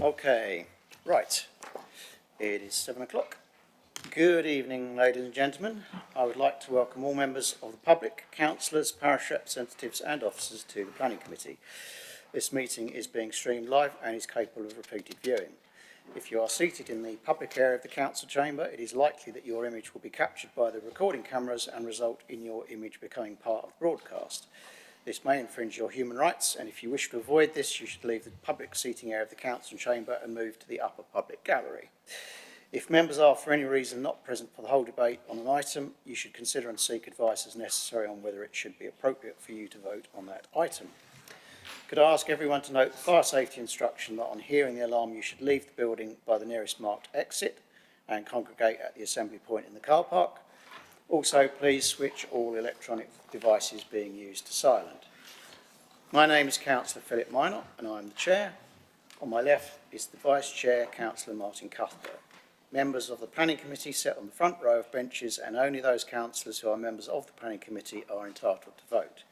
Okay, right. It is 7 o'clock. Good evening, ladies and gentlemen. I would like to welcome all members of the public, councillors, parish representatives and officers to the Planning Committee. This meeting is being streamed live and is capable of repeated viewing. If you are seated in the public area of the council chamber, it is likely that your image will be captured by the recording cameras and result in your image becoming part of the broadcast. This may infringe your human rights, and if you wish to avoid this, you should leave the public seating area of the council chamber and move to the upper public gallery. If members are for any reason not present for the whole debate on an item, you should consider and seek advice as necessary on whether it should be appropriate for you to vote on that item. Could I ask everyone to note the fire safety instruction that on hearing the alarm you should leave the building by the nearest marked exit and congregate at the assembly point in the car park. Also, please switch all electronic devices being used to silent. My name is Councillor Philip Minor and I am the Chair. On my left is the Vice Chair, Councillor Martin Cuthbert. Members of the Planning Committee sit on the front row of benches and only those councillors who are members of the Planning Committee are entitled to vote.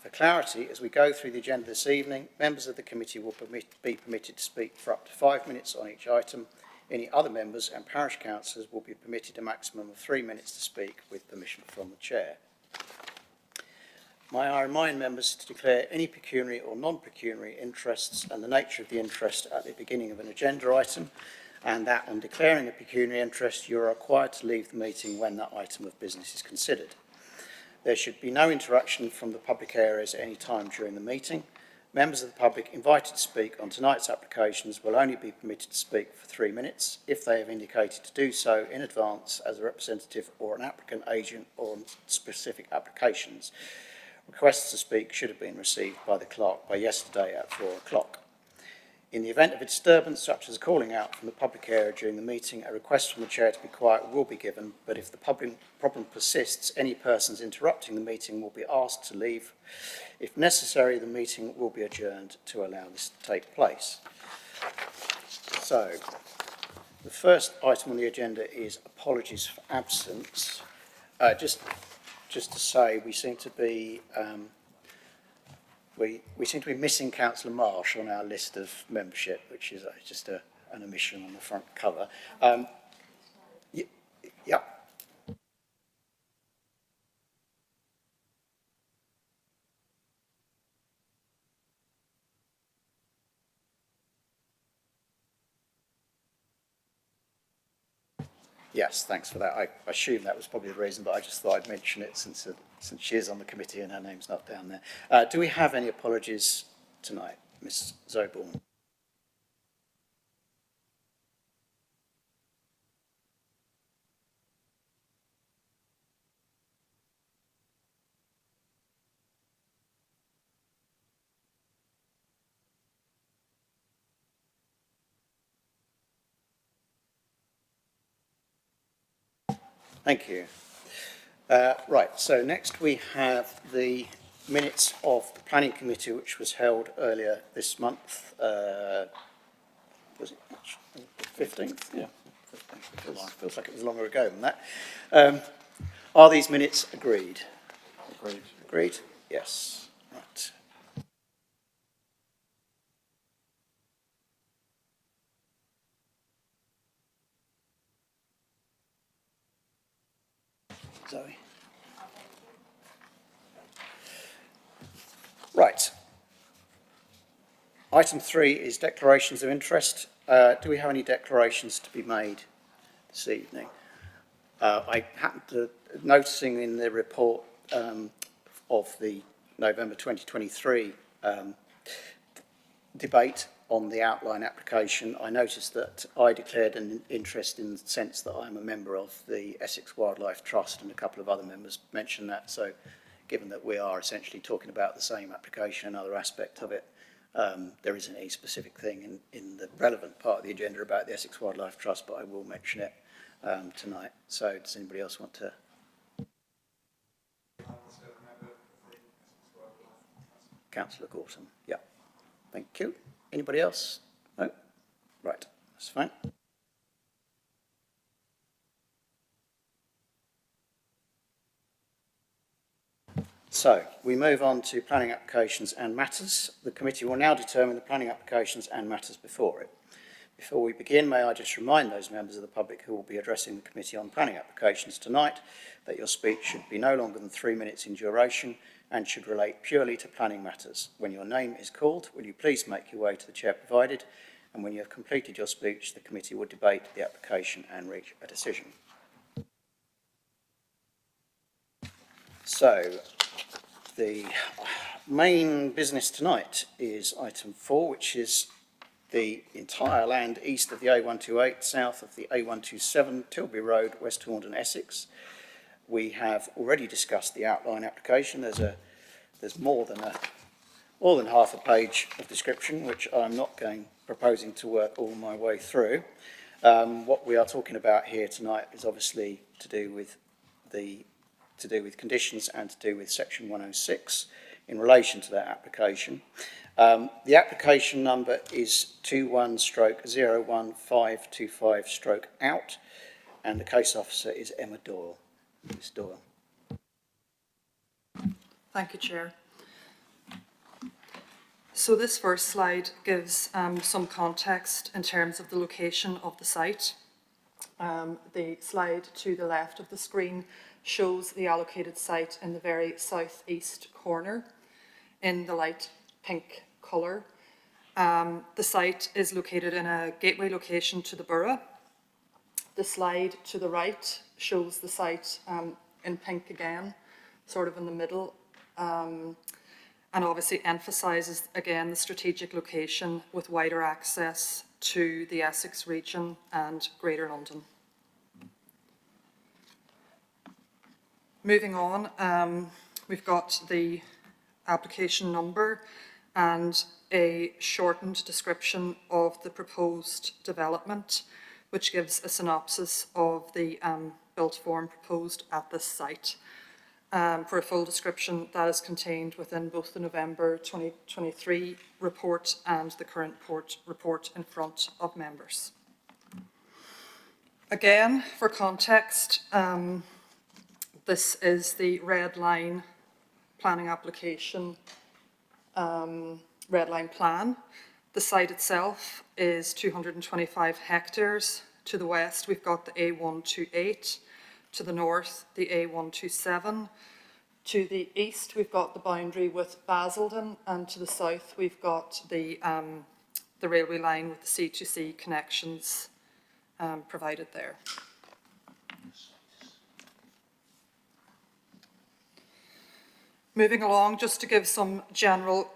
For clarity, as we go through the agenda this evening, members of the committee will be permitted to speak for up to 5 minutes on each item. Any other members and parish councillors will be permitted a maximum of 3 minutes to speak with permission from the Chair. May I remind members to declare any pecuniary or non-pecuniary interests and the nature of the interest at the beginning of an agenda item, and that on declaring a pecuniary interest you are required to leave the meeting when that item of business is considered. There should be no interaction from the public areas at any time during the meeting. Members of the public invited to speak on tonight's applications will only be permitted to speak for 3 minutes if they have indicated to do so in advance as a representative or an applicant agent or on specific applications. Requests to speak should have been received by the clerk by yesterday at 4 o'clock. In the event of a disturbance, such as calling out from the public area during the meeting, a request from the Chair to be quiet will be given, but if the problem persists, any persons interrupting the meeting will be asked to leave. If necessary, the meeting will be adjourned to allow this to take place. So, the first item on the agenda is apologies for absence. Just to say, we seem to be we seem to be missing Councillor Marsh on our list of membership, which is just an omission on the front cover. Yeah. Yes, thanks for that. I assume that was probably the reason, but I just thought I'd mention it since she is on the committee and her name's not down there. Do we have any apologies tonight, Ms. Zoborn? Thank you. Right, so next we have the minutes of the Planning Committee, which was held earlier this month. Was it March 15th? Yeah, 15th. Feels like it was longer ago than that. Are these minutes agreed? Agreed. Agreed? Yes. Right. Zoe? Right. Item 3 is declarations of interest. Do we have any declarations to be made this evening? I happened to noticing in the report of the November 2023 debate on the outline application, I noticed that I declared an interest in the sense that I'm a member of the Essex Wildlife Trust, and a couple of other members mentioned that. So given that we are essentially talking about the same application, another aspect of it, there isn't a specific thing in the relevant part of the agenda about the Essex Wildlife Trust, but I will mention it tonight. So does anybody else want to? Councillor Gorton. Yeah. Thank you. Anybody else? No? Right. That's fine. So, we move on to planning applications and matters. The committee will now determine the planning applications and matters before it. Before we begin, may I just remind those members of the public who will be addressing the committee on planning applications tonight that your speech should be no longer than 3 minutes in duration and should relate purely to planning matters. When your name is called, will you please make your way to the chair provided, and when you have completed your speech, the committee will debate the application and reach a decision. So, the main business tonight is item 4, which is the entire land east of the A128, south of the A127, Tilbury Road, West Horndon, Essex. We have already discussed the outline application. There's more than half a page of description, which I'm not proposing to work all my way through. What we are talking about here tonight is obviously to do with conditions and to do with section 106 in relation to that application. The application number is 21/01525/out, and the case officer is Emma Doyle. Ms. Doyle. Thank you, Chair. So this first slide gives some context in terms of the location of the site. The slide to the left of the screen shows the allocated site in the very southeast corner in the light pink colour. The site is located in a gateway location to the borough. The slide to the right shows the site in pink again, sort of in the middle, and obviously emphasises again the strategic location with wider access to the Essex region and Greater London. Moving on, we've got the application number and a shortened description of the proposed development, which gives a synopsis of the built form proposed at this site. For a full description, that is contained within both the November 2023 report and the current report in front of members. Again, for context, this is the red line planning application, red line plan. The site itself is 225 hectares. To the west, we've got the A128. To the north, the A127. To the east, we've got the boundary with Basildon, and to the south, we've got the railway line with the C2C connections provided there. Moving along, just to give some general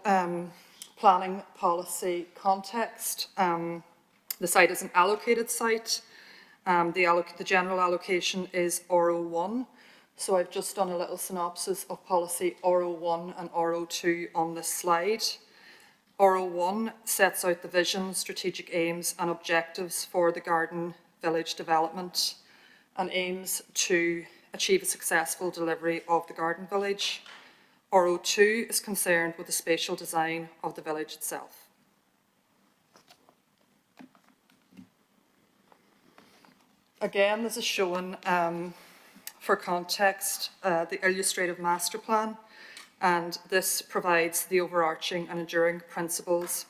planning policy context, the site is an allocated site. The general allocation is RO1. So I've just done a little synopsis of policy RO1 and RO2 on this slide. RO1 sets out the vision, strategic aims and objectives for the garden village development and aims to achieve a successful delivery of the garden village. RO2 is concerned with the spatial design of the village itself. Again, this is shown for context, the illustrative master plan, and this provides the overarching and enduring principles,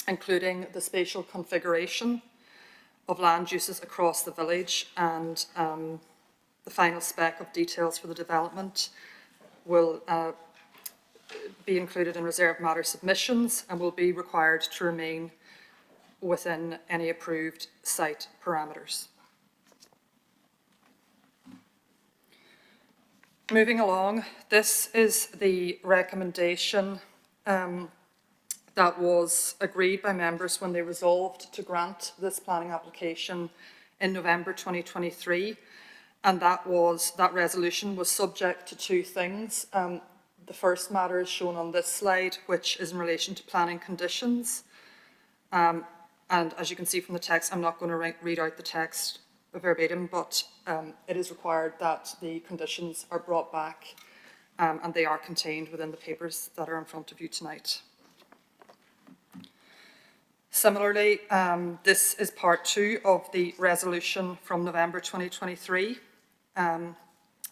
including the spatial configuration of land uses across the village, and the final spec of details for the development will be included in reserved matter submissions and will be required to remain within any approved site parameters. Moving along, this is the recommendation that was agreed by members when they resolved to grant this planning application in November 2023, and that resolution was subject to two things. The first matter is shown on this slide, which is in relation to planning conditions, and as you can see from the text, I'm not going to read out the text verbatim, but it is required that the conditions are brought back and they are contained within the papers that are in front of you tonight. Similarly, this is part 2 of the resolution from November 2023, and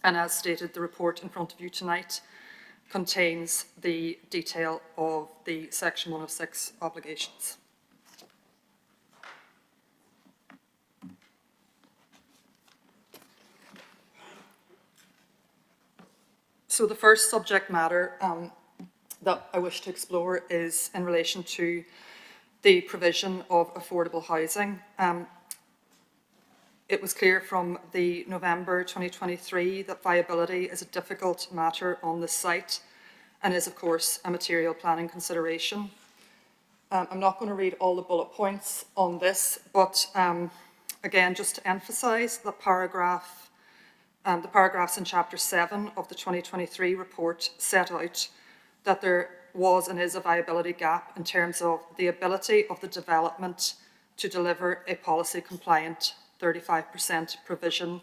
as stated, the report in front of you tonight contains the detail of the Section 106 obligations. So the first subject matter that I wish to explore is in relation to the provision of affordable housing. It was clear from the November 2023 that viability is a difficult matter on this site and is, of course, a material planning consideration. I'm not going to read all the bullet points on this, but again, just to emphasise that the paragraphs in Chapter 7 of the 2023 report set out that there was and is a viability gap in terms of the ability of the development to deliver a policy compliant 35% provision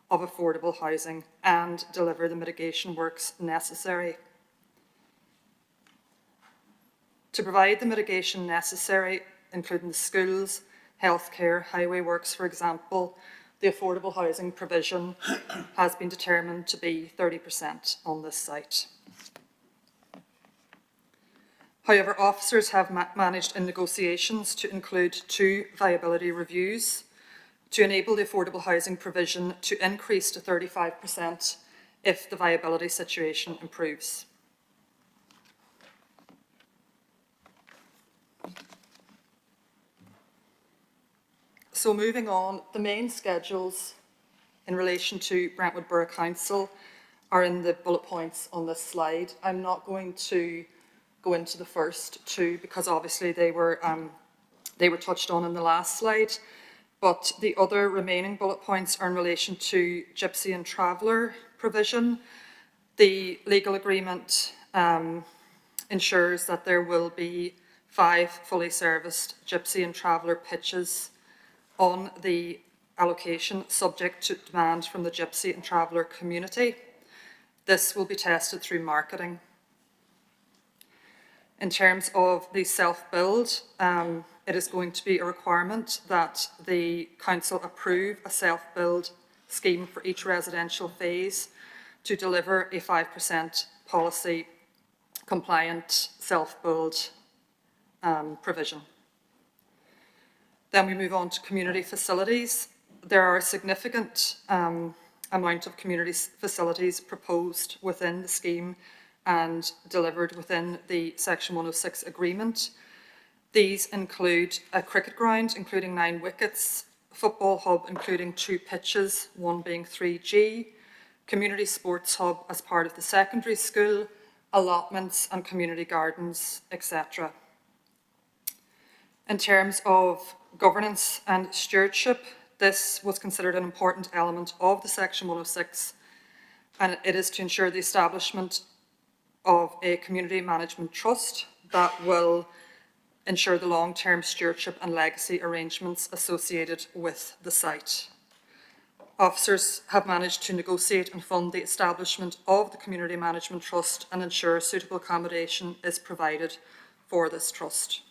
of affordable housing and deliver the mitigation works necessary. To provide the mitigation necessary, including the schools, healthcare, highway works, for example, the affordable housing provision has been determined to be 30% on this site. However, officers have managed in negotiations to include 2 viability reviews to enable the affordable housing provision to increase to 35% if the viability situation improves. So moving on, the main schedules in relation to Brentwood Borough Council are in the bullet points on this slide. I'm not going to go into the first 2 because obviously they were touched on in the last slide. But the other remaining bullet points are in relation to Gypsy and Traveller provision. The legal agreement ensures that there will be 5 fully serviced Gypsy and Traveller pitches on the allocation subject to demand from the Gypsy and Traveller community. This will be tested through marketing. In terms of the self-build, it is going to be a requirement that the council approve a self-build scheme for each residential phase to deliver a 5% policy compliant self-build provision. Then we move on to community facilities. There are a significant amount of community facilities proposed within the scheme and delivered within the Section 106 agreement. These include a cricket ground, including 9 wickets, a football hub, including 2 pitches, one being 3G, community sports hub as part of the secondary school, allotments and community gardens, etc. In terms of governance and stewardship, this was considered an important element of the Section 106, and it is to ensure the establishment of a community management trust that will ensure the long-term stewardship and legacy arrangements associated with the site. Officers have managed to negotiate and fund the establishment of the Community Management Trust and ensure suitable accommodation is provided for this trust.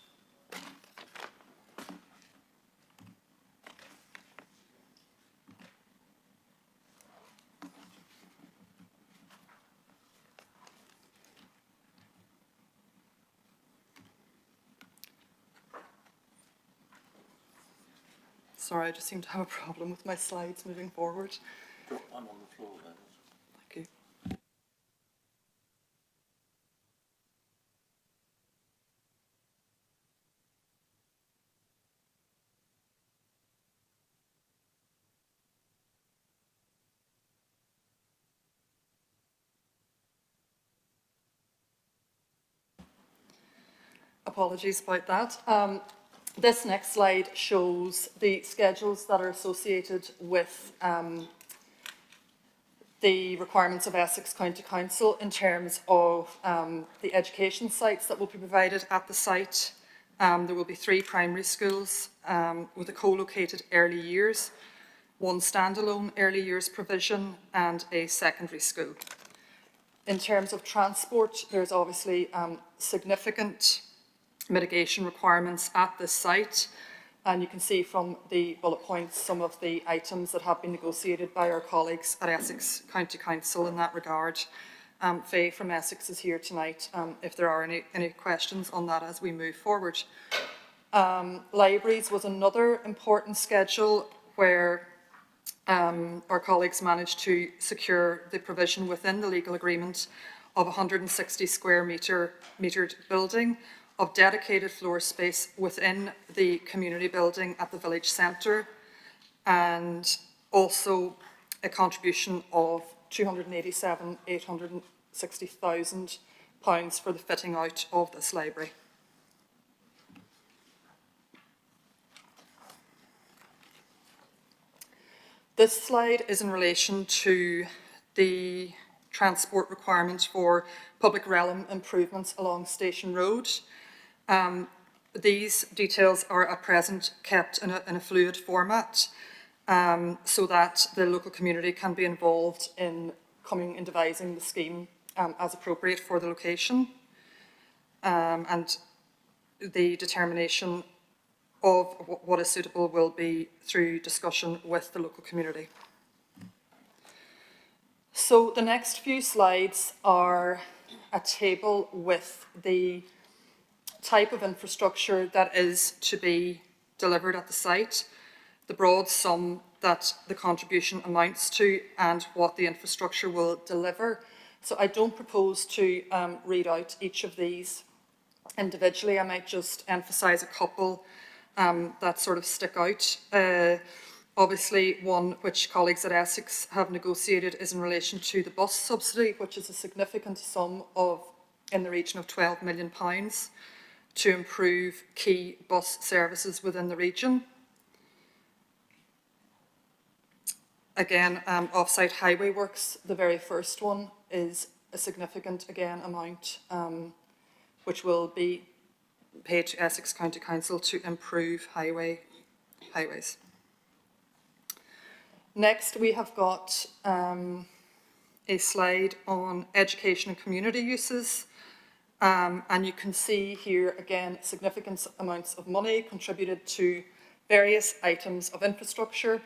Sorry, I just seem to have a problem with my slides moving forward. I'm on the floor then. Thank you. Apologies about that. This next slide shows the schedules that are associated with the requirements of Essex County Council in terms of the education sites that will be provided at the site. There will be 3 primary schools with a co-located early years, 1 standalone early years provision and a secondary school. In terms of transport, there's obviously significant mitigation requirements at this site, and you can see from the bullet points some of the items that have been negotiated by our colleagues at Essex County Council in that regard. Faye from Essex is here tonight if there are any questions on that as we move forward. Libraries was another important schedule where our colleagues managed to secure the provision within the legal agreement of 160 square metered building of dedicated floor space within the community building at the village centre, and also a contribution of £287,860,000 for the fitting out of this library. This slide is in relation to the transport requirements for public realm improvements along Station Road. These details are at present kept in a fluid format so that the local community can be involved in coming and devising the scheme as appropriate for the location, and the determination of what is suitable will be through discussion with the local community. So the next few slides are a table with the type of infrastructure that is to be delivered at the site, the broad sum that the contribution amounts to, and what the infrastructure will deliver. So I don't propose to read out each of these individually. I might just emphasise a couple that sort of stick out. Obviously, one which colleagues at Essex have negotiated is in relation to the bus subsidy, which is a significant sum of in the region of £12 million to improve key bus services within the region. Again, off-site highway works, the very first one, is a significant, again, amount which will be paid to Essex County Council to improve highways. Next, we have got a slide on education and community uses. And you can see here, again, significant amounts of money contributed to various items of infrastructure.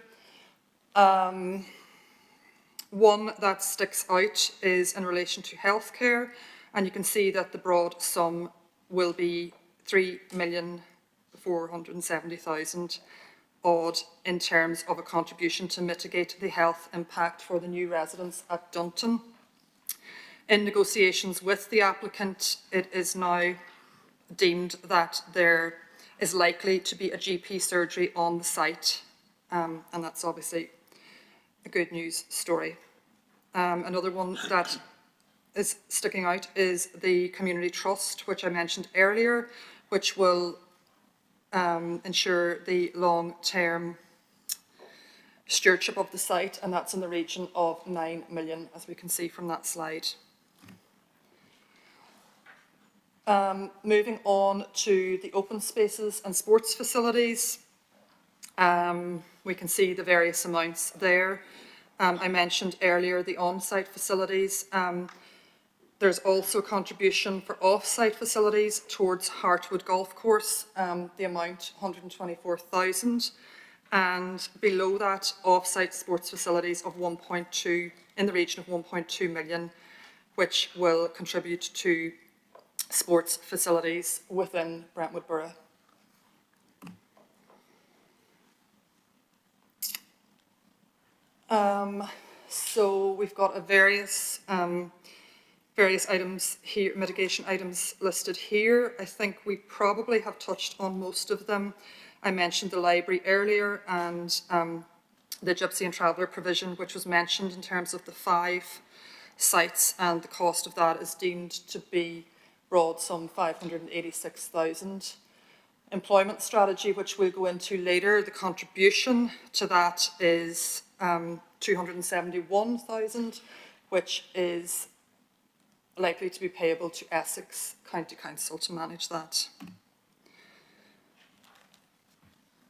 One that sticks out is in relation to healthcare, and you can see that the broad sum will be £3,470,000 odd in terms of a contribution to mitigate the health impact for the new residents at Dunton. In negotiations with the applicant, it is now deemed that there is likely to be a GP surgery on the site, and that's obviously a good news story. Another one that is sticking out is the community trust, which I mentioned earlier, which will ensure the long-term stewardship of the site, and that's in the region of 9 million, as we can see from that slide. Moving on to the open spaces and sports facilities, we can see the various amounts there. I mentioned earlier the on-site facilities. There's also contribution for off-site facilities towards Hartwood Golf Course, the amount 124,000, and below that off-site sports facilities of 1.2, in the region of 1.2 million, which will contribute to sports facilities within Brentwood Borough. So we've got a various items here, mitigation items listed here. I think we probably have touched on most of them. I mentioned the library earlier, and the Gypsy and Traveller provision, which was mentioned in terms of the 5 sites, and the cost of that is deemed to be broad sum 586,000. Employment strategy, which we'll go into later, the contribution to that is 271,000, which is likely to be payable to Essex County Council to manage that.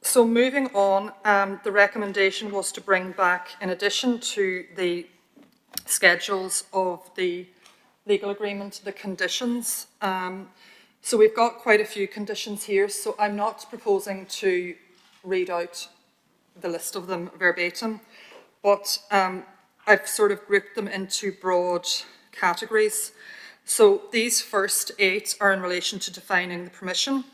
So moving on, the recommendation was to bring back, in addition to the schedules of the legal agreement, the conditions. So we've got quite a few conditions here, so I'm not proposing to read out the list of them verbatim, but I've sort of grouped them into broad categories. So these first 8 are in relation to defining the permission.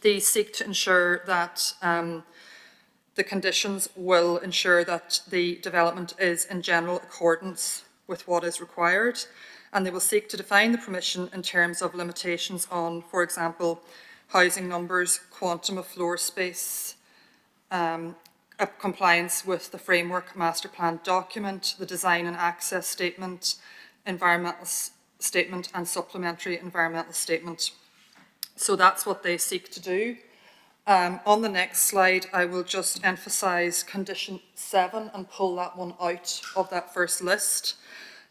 These seek to ensure that the conditions will ensure that the development is in general accordance with what is required, and they will seek to define the permission in terms of limitations on, for example, housing numbers, quantum of floor space, compliance with the framework master plan document, the design and access statement, environmental statement and supplementary environmental statement. So that's what they seek to do. On the next slide, I will just emphasise condition 7 and pull that one out of that first list.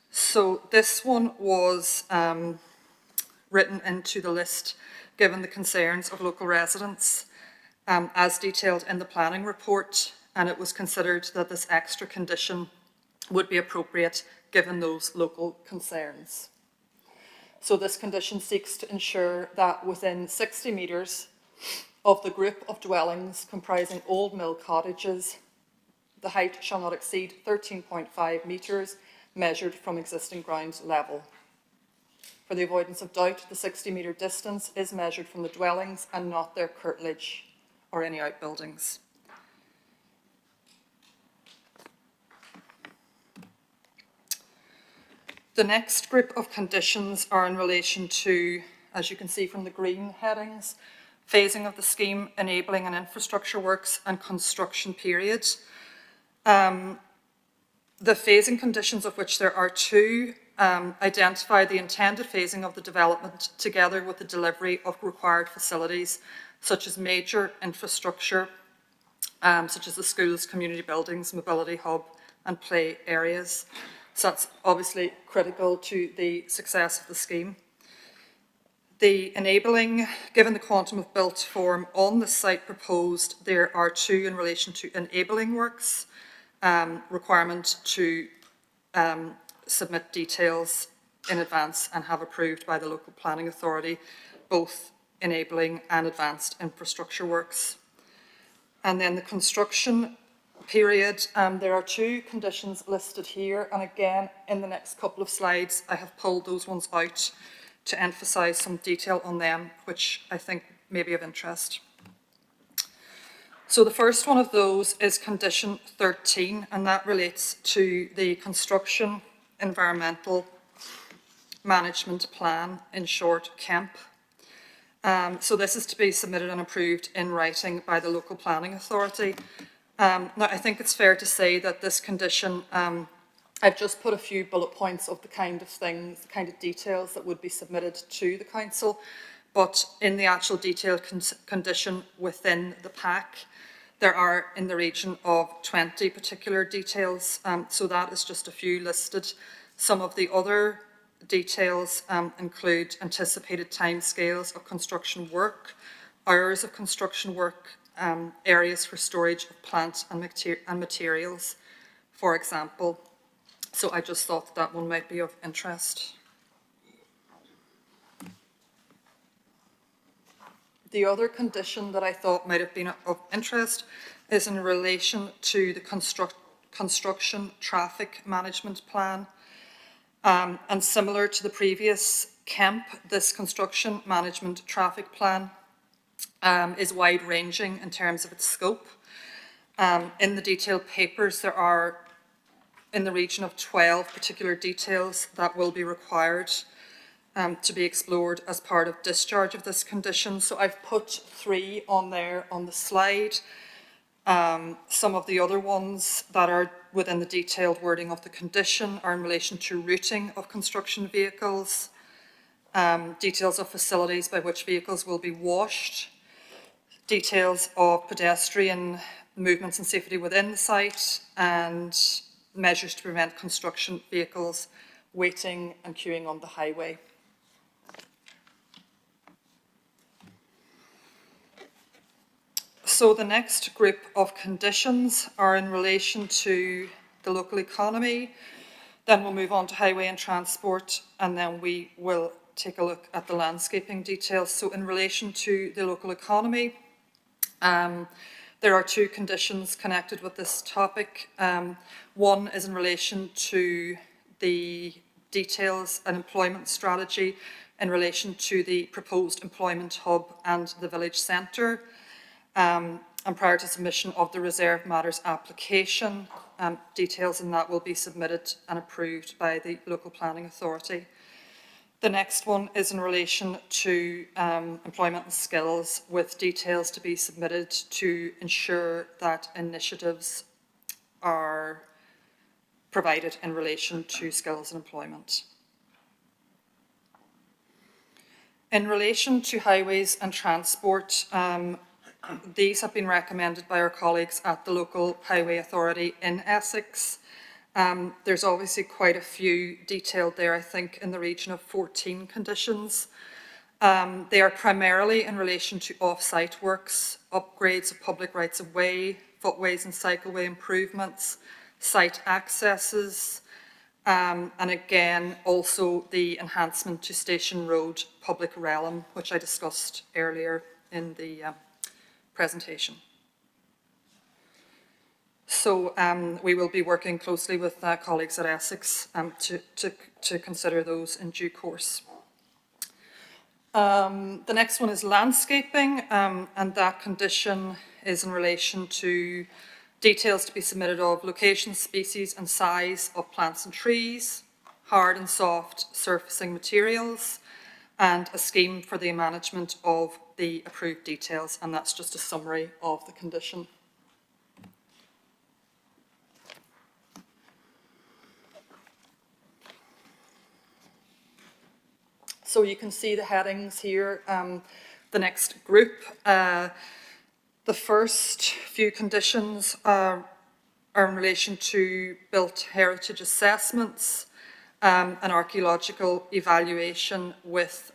So this one was written into the list given the concerns of local residents as detailed in the planning report, and it was considered that this extra condition would be appropriate given those local concerns. So this condition seeks to ensure that within 60 metres of the group of dwellings comprising old mill cottages, the height shall not exceed 13.5 metres measured from existing ground level. For the avoidance of doubt, the 60-metre distance is measured from the dwellings and not their curtilage or any outbuildings. The next group of conditions are in relation to, as you can see from the green headings, phasing of the scheme, enabling and infrastructure works and construction period. The phasing conditions, of which there are 2, identify the intended phasing of the development together with the delivery of required facilities such as major infrastructure, such as the schools, community buildings, mobility hub and play areas. So that's obviously critical to the success of the scheme. The enabling, given the quantum of built form on the site proposed, there are 2 in relation to enabling works, requirement to submit details in advance and have approved by the local planning authority, both enabling and advanced infrastructure works. And then the construction period, there are 2 conditions listed here, and again in the next couple of slides I have pulled those ones out to emphasise some detail on them, which I think may be of interest. So the first one of those is condition 13, and that relates to the construction environmental management plan, in short, CEMP. So this is to be submitted and approved in writing by the local planning authority. Now, I think it's fair to say that this condition, I've just put a few bullet points of the kind of things, the kind of details that would be submitted to the council, but in the actual detailed condition within the pack, there are in the region of 20 particular details, so that is just a few listed. Some of the other details include anticipated timescales of construction work, hours of construction work, areas for storage of plant and materials, for example. So I just thought that one might be of interest. The other condition that I thought might have been of interest is in relation to the construction traffic management plan. And similar to the previous CEMP, this construction management traffic plan is wide-ranging in terms of its scope. In the detailed papers, there are in the region of 12 particular details that will be required to be explored as part of discharge of this condition. So I've put 3 on there on the slide. Some of the other ones that are within the detailed wording of the condition are in relation to routing of construction vehicles, details of facilities by which vehicles will be washed, details of pedestrian movements and safety within the site, and measures to prevent construction vehicles waiting and queuing on the highway. So the next group of conditions are in relation to the local economy. Then we'll move on to highway and transport, and then we will take a look at the landscaping details. So in relation to the local economy, there are 2 conditions connected with this topic. One is in relation to the details an employment strategy in relation to the proposed employment hub and the village centre. And prior to submission of the reserved matters application, details in that will be submitted and approved by the local planning authority. The next one is in relation to employment and skills, with details to be submitted to ensure that initiatives are provided in relation to skills and employment. In relation to highways and transport, these have been recommended by our colleagues at the local highway authority in Essex. There's obviously quite a few detailed there, I think, in the region of 14 conditions. They are primarily in relation to off-site works, upgrades of public rights of way, footways and cycleway improvements, site accesses, and again, also the enhancement to Station Road public realm, which I discussed earlier in the presentation. So we will be working closely with colleagues at Essex to consider those in due course. The next one is landscaping, and that condition is in relation to details to be submitted of location, species and size of plants and trees, hard and soft surfacing materials, and a scheme for the management of the approved details, and that's just a summary of the condition. So you can see the headings here, the next group. The first few conditions are in relation to built heritage assessments, an archaeological evaluation with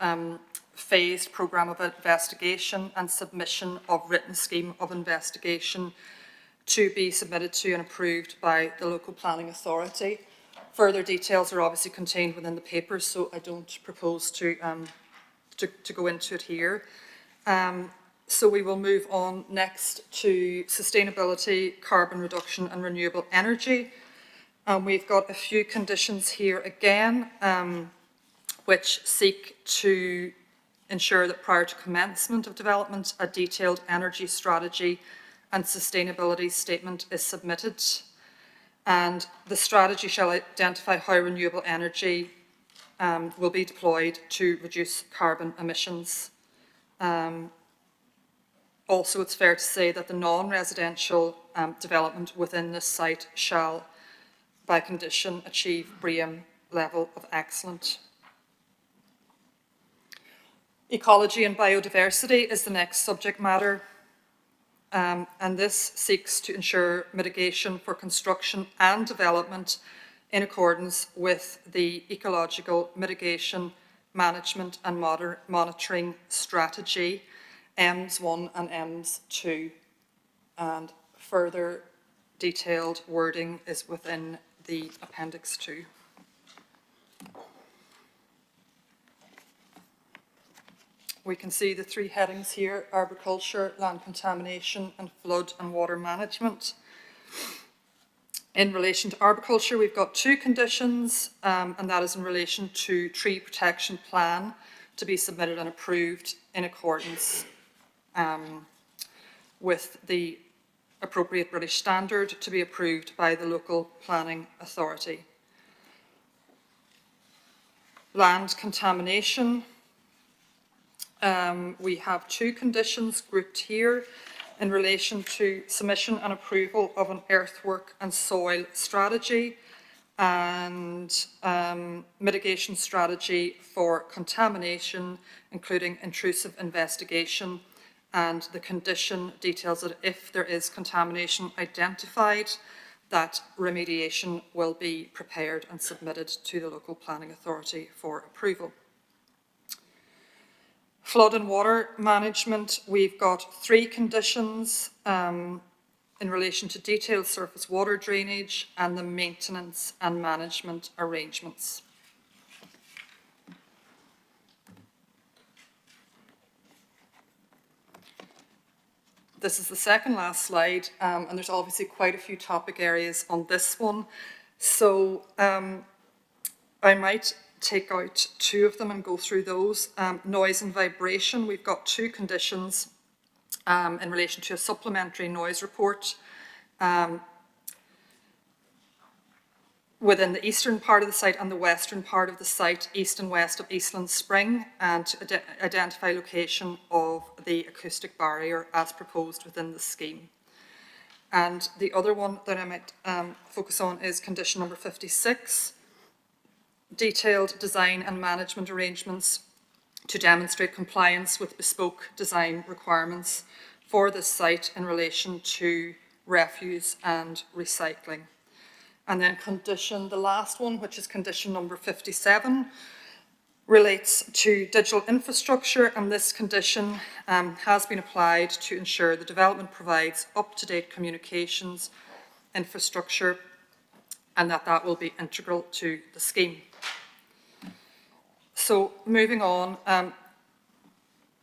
phased programme of investigation and submission of written scheme of investigation to be submitted to and approved by the local planning authority. Further details are obviously contained within the papers, so I don't propose to go into it here. So we will move on next to sustainability, carbon reduction and renewable energy. We've got a few conditions here again, which seek to ensure that prior to commencement of development, a detailed energy strategy and sustainability statement is submitted. And the strategy shall identify how renewable energy will be deployed to reduce carbon emissions. Also, it's fair to say that the non-residential development within this site shall, by condition, achieve BREEAM level of excellent. Ecology and biodiversity is the next subject matter. And this seeks to ensure mitigation for construction and development in accordance with the Ecological Mitigation Management and Monitoring Strategy, EMS1 and EMS2. And further detailed wording is within the Appendix 2. We can see the three headings here: agriculture, land contamination, and flood and water management. In relation to agriculture, we've got two conditions, and that is in relation to tree protection plan to be submitted and approved in accordance with the appropriate British standard to be approved by the local planning authority. Land contamination. We have two conditions grouped here in relation to submission and approval of an earthwork and soil strategy and mitigation strategy for contamination, including intrusive investigation, and the condition details that if there is contamination identified, that remediation will be prepared and submitted to the local planning authority for approval. Flood and water management, we've got three conditions in relation to detailed surface water drainage and the maintenance and management arrangements. This is the second last slide, and there's obviously quite a few topic areas on this one. So I might take out two of them and go through those. Noise and vibration, we've got two conditions in relation to a supplementary noise report within the eastern part of the site and the western part of the site, east and west of Eastland Spring, and to identify location of the acoustic barrier as proposed within the scheme. And the other one that I might focus on is condition number 56, detailed design and management arrangements to demonstrate compliance with bespoke design requirements for this site in relation to refuse and recycling. And then the last one, which is condition number 57, relates to digital infrastructure, and this condition has been applied to ensure the development provides up-to-date communications infrastructure and that will be integral to the scheme. So moving on,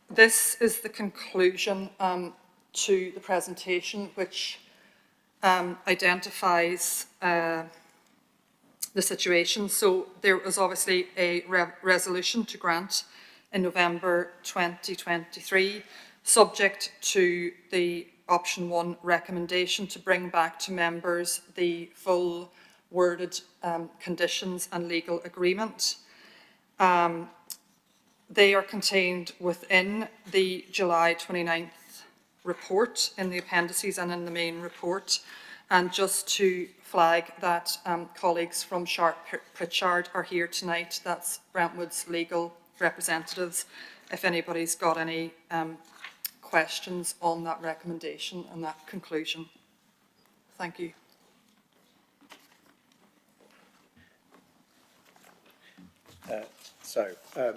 this is the conclusion to the presentation, which identifies the situation. So there was obviously a resolution to grant in November 2023, subject to the option 1 recommendation to bring back to members the full worded conditions and legal agreement. They are contained within the July 29th report in the appendices and in the main report. And just to flag that colleagues from Sharp Pritchard are here tonight, that's Brentwood's legal representatives, if anybody's got any questions on that recommendation and that conclusion. Thank you.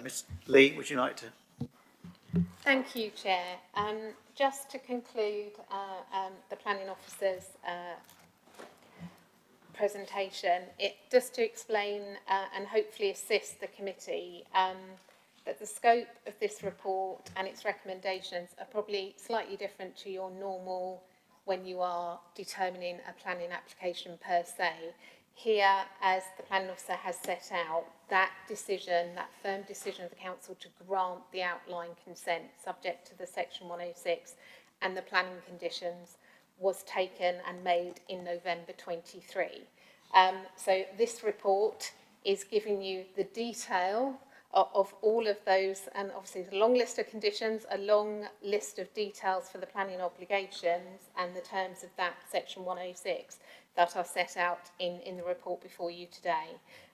Ms Lee, would you like to? Thank you, Chair. Just to conclude the Planning Officer's presentation, just to explain and hopefully assist the committee that the scope of this report and its recommendations are probably slightly different to your normal when you are determining a planning application per se. Here, as the Planning Officer has set out, that decision, that firm decision of the Council to grant the outline consent subject to the Section 106 and the planning conditions was taken and made in November 23. So this report is giving you the detail of all of those, and obviously there's a long list of conditions, a long list of details for the planning obligations and the terms of that Section 106 that are set out in the report before you today.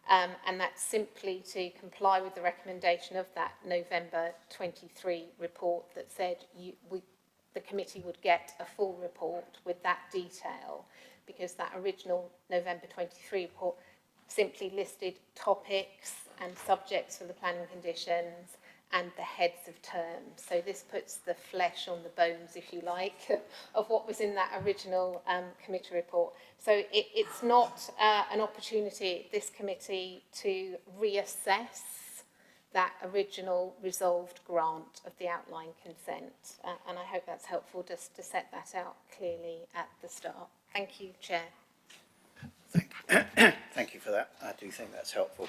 And that's simply to comply with the recommendation of that November 23 report that said the committee would get a full report with that detail, because that original November 23 report simply listed topics and subjects for the planning conditions and the heads of terms. So this puts the flesh on the bones, if you like, of what was in that original committee report. So it's not an opportunity, this committee, to reassess that original resolved grant of the outline consent. And I hope that's helpful just to set that out clearly at the start. Thank you, Chair. Thank you for that. I do think that's helpful.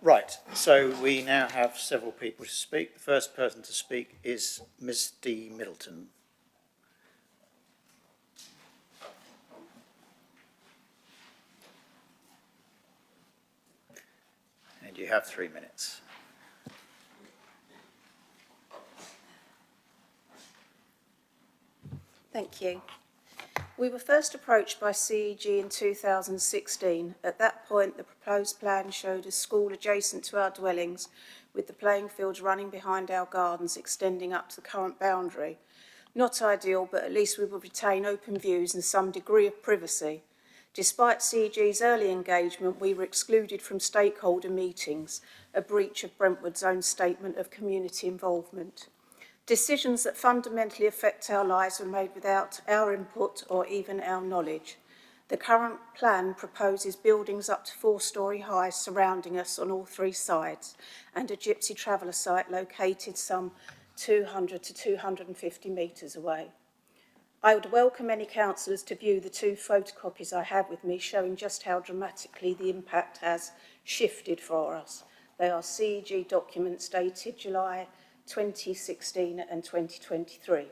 Right, so we now have several people to speak. The first person to speak is Ms D Middleton. And you have 3 minutes. Thank you. We were first approached by CEG in 2016. At that point, the proposed plan showed a school adjacent to our dwellings, with the playing fields running behind our gardens extending up to the current boundary. Not ideal, but at least we would retain open views and some degree of privacy. Despite CEG's early engagement, we were excluded from stakeholder meetings, a breach of Brentwood's own statement of community involvement. Decisions that fundamentally affect our lives were made without our input or even our knowledge. The current plan proposes buildings up to 4-storey high surrounding us on all 3 sides, and a gypsy traveller site located some 200 to 250 metres away. I would welcome any councillors to view the 2 photocopies I have with me showing just how dramatically the impact has shifted for us. They are CEG documents dated July 2016 and 2023.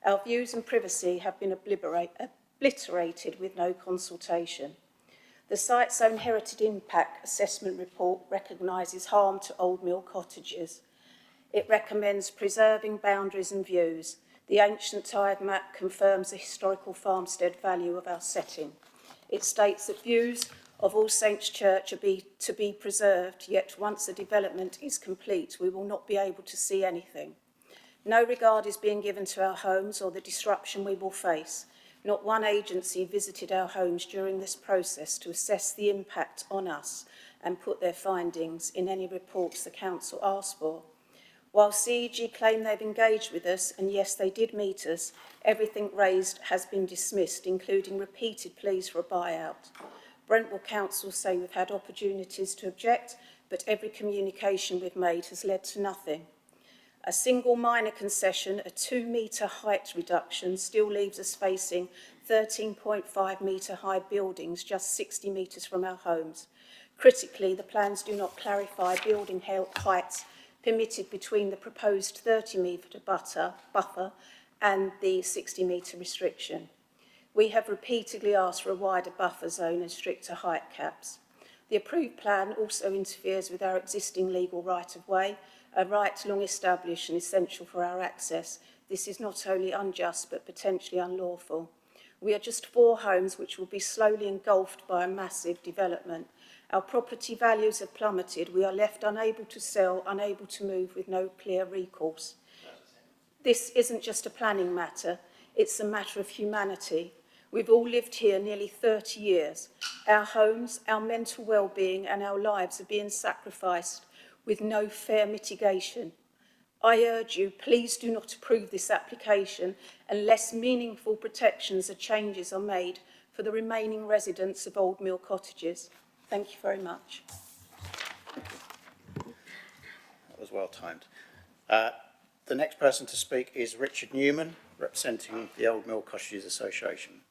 Our views and privacy have been obliterated with no consultation. The site's own Heritage Impact Assessment Report recognises harm to Old Mill cottages. It recommends preserving boundaries and views. The ancient tide map confirms the historical farmstead value of our setting. It states that views of All Saints Church are to be preserved, yet once the development is complete, we will not be able to see anything. No regard is being given to our homes or the disruption we will face. Not one agency visited our homes during this process to assess the impact on us and put their findings in any reports the council asked for. While CEG claim they've engaged with us, and yes, they did meet us, everything raised has been dismissed, including repeated pleas for a buyout. Brentwood Council say we've had opportunities to object, but every communication we've made has led to nothing. A single minor concession, a 2-metre height reduction, still leaves us facing 13.5 metre high buildings just 60 metres from our homes. Critically, the plans do not clarify building heights permitted between the proposed 30-metre buffer and the 60-metre restriction. We have repeatedly asked for a wider buffer zone and stricter height caps. The approved plan also interferes with our existing legal right-of-way, a right long established and essential for our access. This is not only unjust but potentially unlawful. We are just 4 homes which will be slowly engulfed by a massive development. Our property values have plummeted. We are left unable to sell, unable to move with no clear recourse. This isn't just a planning matter, it's a matter of humanity. We've all lived here nearly 30 years. Our homes, our mental well-being and our lives are being sacrificed with no fair mitigation. I urge you, please do not approve this application unless meaningful protections or changes are made for the remaining residents of Old Mill Cottages. Thank you very much. That was well timed. The next person to speak is Richard Newman, representing the Old Mill Cottages Association.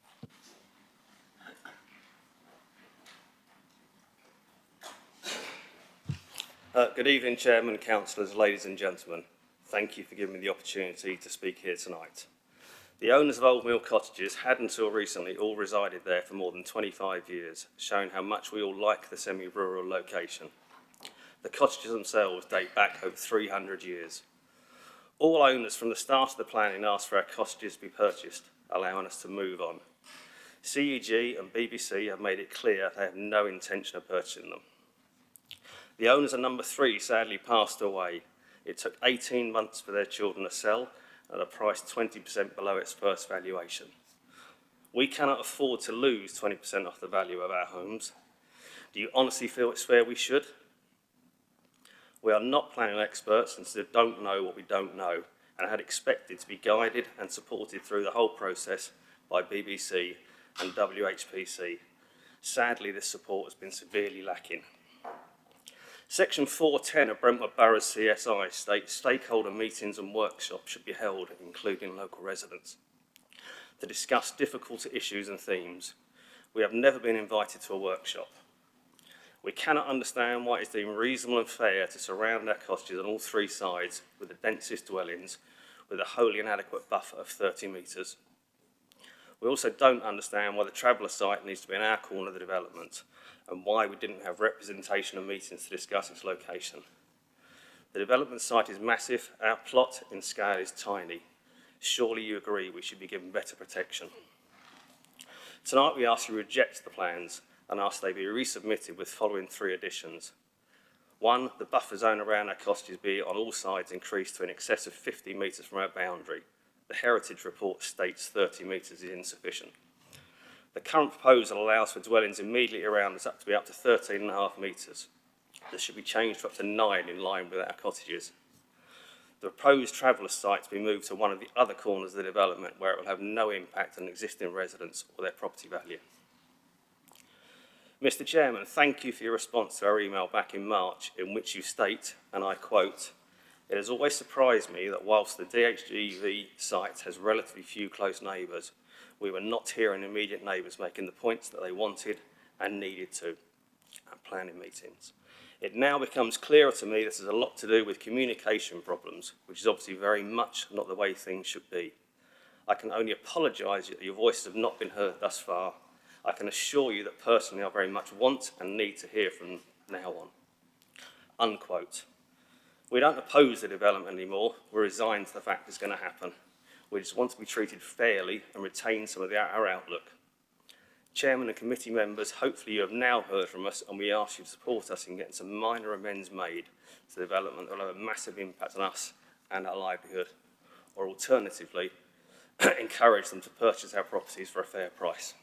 Good evening, Chairman, Councillors, ladies and gentlemen. Thank you for giving me the opportunity to speak here tonight. The owners of Old Mill Cottages had until recently all resided there for more than 25 years, showing how much we all like the semi-rural location. The cottages themselves date back over 300 years. All owners from the start of the planning asked for our cottages to be purchased, allowing us to move on. CEG and BBC have made it clear they have no intention of purchasing them. The owners of number 3 sadly passed away. It took 18 months for their children to sell at a price 20% below its first valuation. We cannot afford to lose 20% off the value of our homes. Do you honestly feel it's fair we should? We are not planning experts and so don't know what we don't know, and had expected to be guided and supported through the whole process by BBC and WHPC. Sadly, this support has been severely lacking. Section 410 of Brentwood Borough's CSI states stakeholder meetings and workshops should be held, including local residents, to discuss difficult issues and themes. We have never been invited to a workshop. We cannot understand why it is deemed reasonable and fair to surround our cottages on all 3 sides with the densest dwellings with a wholly inadequate buffer of 30 metres. We also don't understand why the traveller site needs to be in our corner of the development and why we didn't have representation and meetings to discuss its location. The development site is massive, our plot in scale is tiny. Surely you agree we should be given better protection. Tonight we ask you to reject the plans and ask they be resubmitted with following 3 additions. 1, the buffer zone around our cottages be on all sides increased to in excess of 50 metres from our boundary. The Heritage Report states 30 metres is insufficient. The current proposal allows for dwellings immediately around us up to 13.5 metres. This should be changed to up to 9 in line with our cottages. The proposed traveller site to be moved to one of the other corners of the development where it will have no impact on existing residents or their property value. Mr. Chairman, thank you for your response to our email back in March in which you state, and I quote, It has always surprised me that whilst the DHGV site has relatively few close neighbours, we were not hearing immediate neighbours making the points that they wanted and needed to at planning meetings. It now becomes clearer to me this has a lot to do with communication problems, which is obviously very much not the way things should be. I can only apologise that your voices have not been heard thus far. I can assure you that personally I very much want and need to hear from now on. Unquote. We don't oppose the development anymore. We're resigned to the fact it's going to happen. We just want to be treated fairly and retain some of our outlook. Chairman and committee members, hopefully you have now heard from us, and we ask you to support us in getting some minor amends made to the development that will have a massive impact on us and our livelihood, or alternatively, encourage them to purchase our properties for a fair price.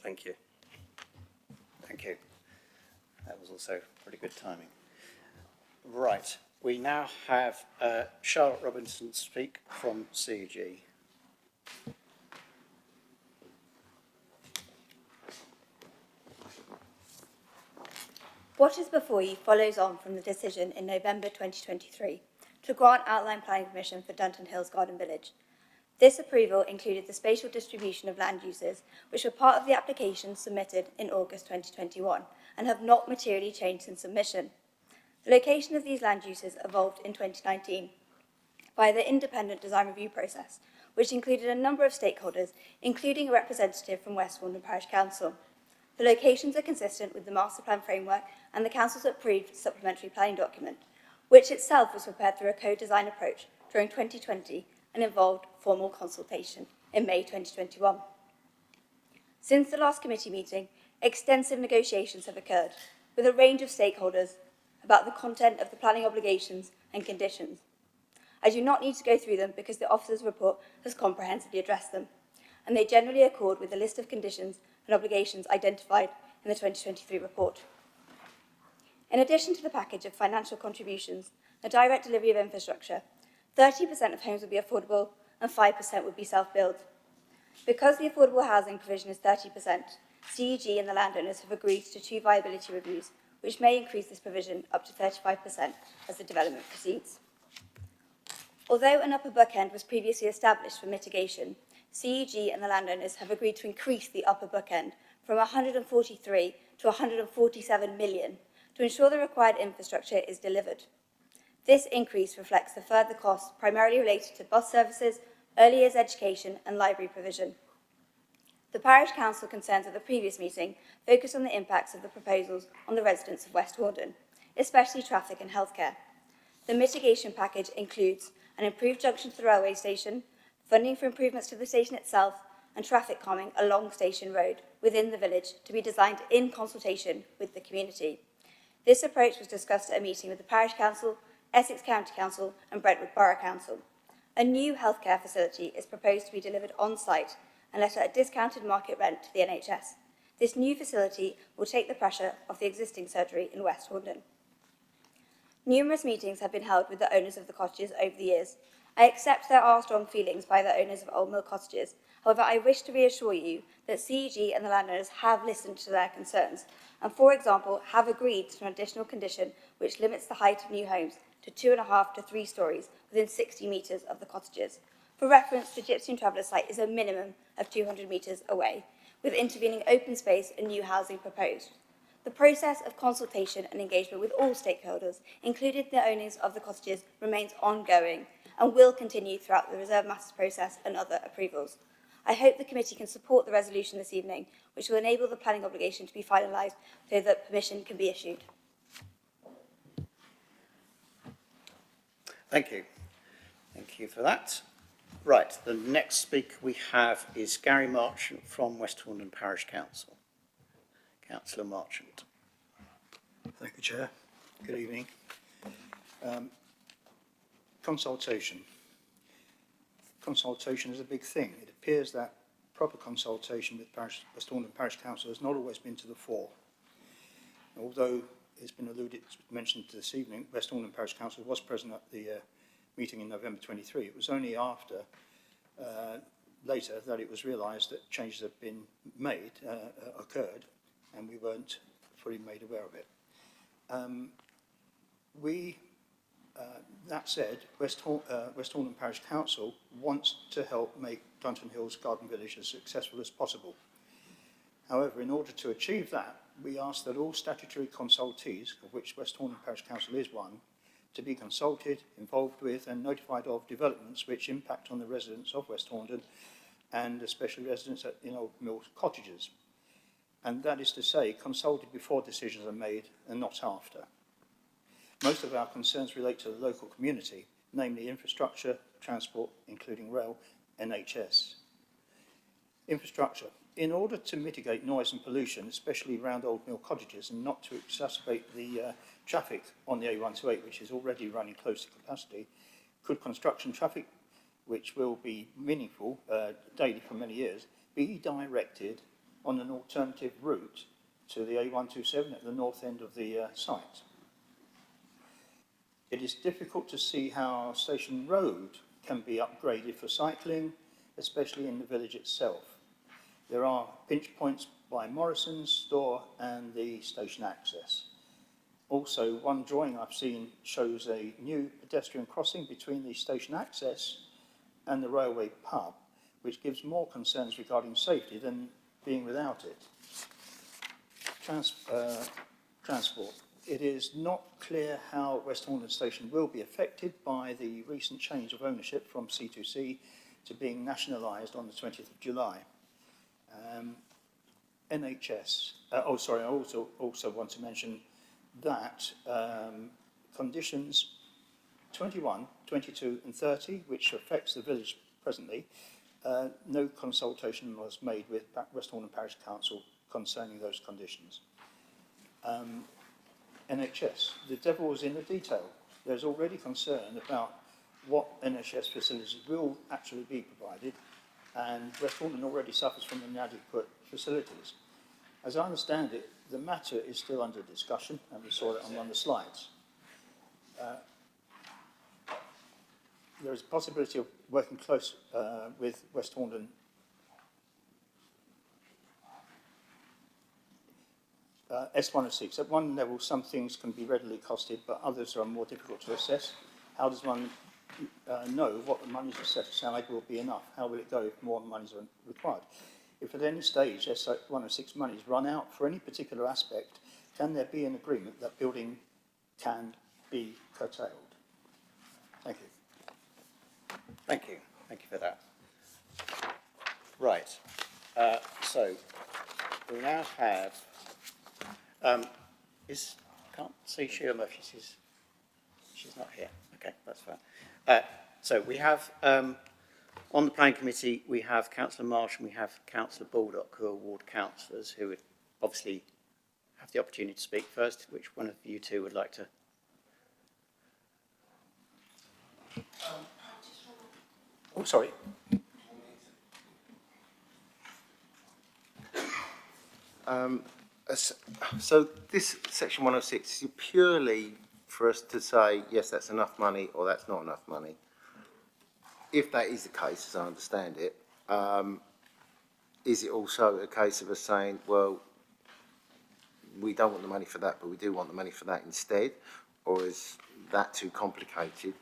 Thank you. Thank you. That was also pretty good timing. Right, we now have Charlotte Robinson speak from CEG. What is before you follows on from the decision in November 2023 to grant outline planning permission for Dunton Hills Garden Village. This approval included the spatial distribution of land uses, which were part of the application submitted in August 2021 and have not materially changed since submission. The location of these land uses evolved in 2019 by the independent design review process, which included a number of stakeholders, including a representative from West Horndon Parish Council. The locations are consistent with the master plan framework and the council's approved supplementary planning document, which itself was prepared through a co-design approach during 2020 and involved formal consultation in May 2021. Since the last committee meeting, extensive negotiations have occurred with a range of stakeholders about the content of the planning obligations and conditions. I do not need to go through them because the officer's report has comprehensively addressed them, and they generally accord with the list of conditions and obligations identified in the 2023 report. In addition to the package of financial contributions and direct delivery of infrastructure, 30% of homes would be affordable and 5% would be self-build. Because the affordable housing provision is 30%, CEG and the landowners have agreed to 2 viability reviews, which may increase this provision up to 35% as the development proceeds. Although an upper bookend was previously established for mitigation, CEG and the landowners have agreed to increase the upper bookend from 143 to 147 million to ensure the required infrastructure is delivered. This increase reflects the further costs primarily related to bus services, early years education and library provision. The Parish Council concerns of the previous meeting focused on the impacts of the proposals on the residents of West Horndon, especially traffic and healthcare. The mitigation package includes an improved junction to the railway station, funding for improvements to the station itself, and traffic calming along Station Road within the village to be designed in consultation with the community. This approach was discussed at a meeting with the Parish Council, Essex County Council and Brentwood Borough Council. A new healthcare facility is proposed to be delivered on-site and let at a discounted market rent to the NHS. This new facility will take the pressure off the existing surgery in West Horndon. Numerous meetings have been held with the owners of the cottages over the years. I accept there are strong feelings by the owners of Old Mill Cottages. However, I wish to reassure you that CEG and the landowners have listened to their concerns and, for example, have agreed to an additional condition which limits the height of new homes to 2.5 to 3 stories within 60 metres of the cottages. For reference, the Gypsy and Traveller site is a minimum of 200 metres away, with intervening open space and new housing proposed. The process of consultation and engagement with all stakeholders, including the owners of the cottages, remains ongoing and will continue throughout the Reserve Matters process and other approvals. I hope the committee can support the resolution this evening, which will enable the planning obligation to be finalised so that permission can be issued. Thank you. Thank you for that. Right, the next speaker we have is Gary Marchant from West Horndon Parish Council. Councillor Marchant. Thank you, Chair. Good evening. Consultation. Consultation is a big thing. It appears that proper consultation with West Horndon Parish Council has not always been to the fore. Although it's been mentioned this evening, West Horndon Parish Council was present at the meeting in November 23. It was only after, later, that it was realised that changes had been made, occurred, and we weren't fully made aware of it. We That said, West Horndon Parish Council wants to help make Dunton Hills Garden Village as successful as possible. However, in order to achieve that, we ask that all statutory consultees, of which West Horndon Parish Council is one, to be consulted, involved with and notified of developments which impact on the residents of West Horndon and especially residents in Old Mill Cottages. And that is to say, consulted before decisions are made and not after. Most of our concerns relate to the local community, namely infrastructure, transport, including rail, NHS. Infrastructure. In order to mitigate noise and pollution, especially around Old Mill Cottages, and not to exacerbate the traffic on the A128, which is already running close to capacity, could construction traffic, which will be meaningful daily for many years, be directed on an alternative route to the A127 at the north end of the site? It is difficult to see how Station Road can be upgraded for cycling, especially in the village itself. There are pinch points by Morrison's store and the station access. Also, one drawing I've seen shows a new pedestrian crossing between the station access and the railway pub, which gives more concerns regarding safety than being without it. Transport. It is not clear how West Horndon Station will be affected by the recent change of ownership from C2C to being nationalised on the 20th of July. NHS. I also want to mention that conditions 21, 22 and 30, which affects the village presently, no consultation was made with West Horndon Parish Council concerning those conditions. NHS, the devil is in the detail. There's already concern about what NHS facilities will actually be provided, and West Horndon already suffers from inadequate facilities. As I understand it, the matter is still under discussion, and we saw it on one of the slides. There is a possibility of working close with West Horndon S106. At one level, some things can be readily costed, but others are more difficult to assess. How does one know what the monies are set aside will be enough? How will it go if more monies are required? If at any stage S106 monies run out for any particular aspect, can there be an agreement that building can be curtailed? Thank you. Thank you. Thank you for that. Right. So we now have. Can't see Sheila Murphy. She's not here. Okay, that's fine. So we have on the planning committee we have Councillor Marsh and we have Councillor Baldock, who are ward councillors, who would obviously have the opportunity to speak first. Which one of you two would like to? Oh, sorry. So this section 106 is purely for us to say, yes, that's enough money or that's not enough money. If that is the case, as I understand it, is it also a case of us saying, well, we don't want the money for that, but we do want the money for that instead? Or is that too complicated?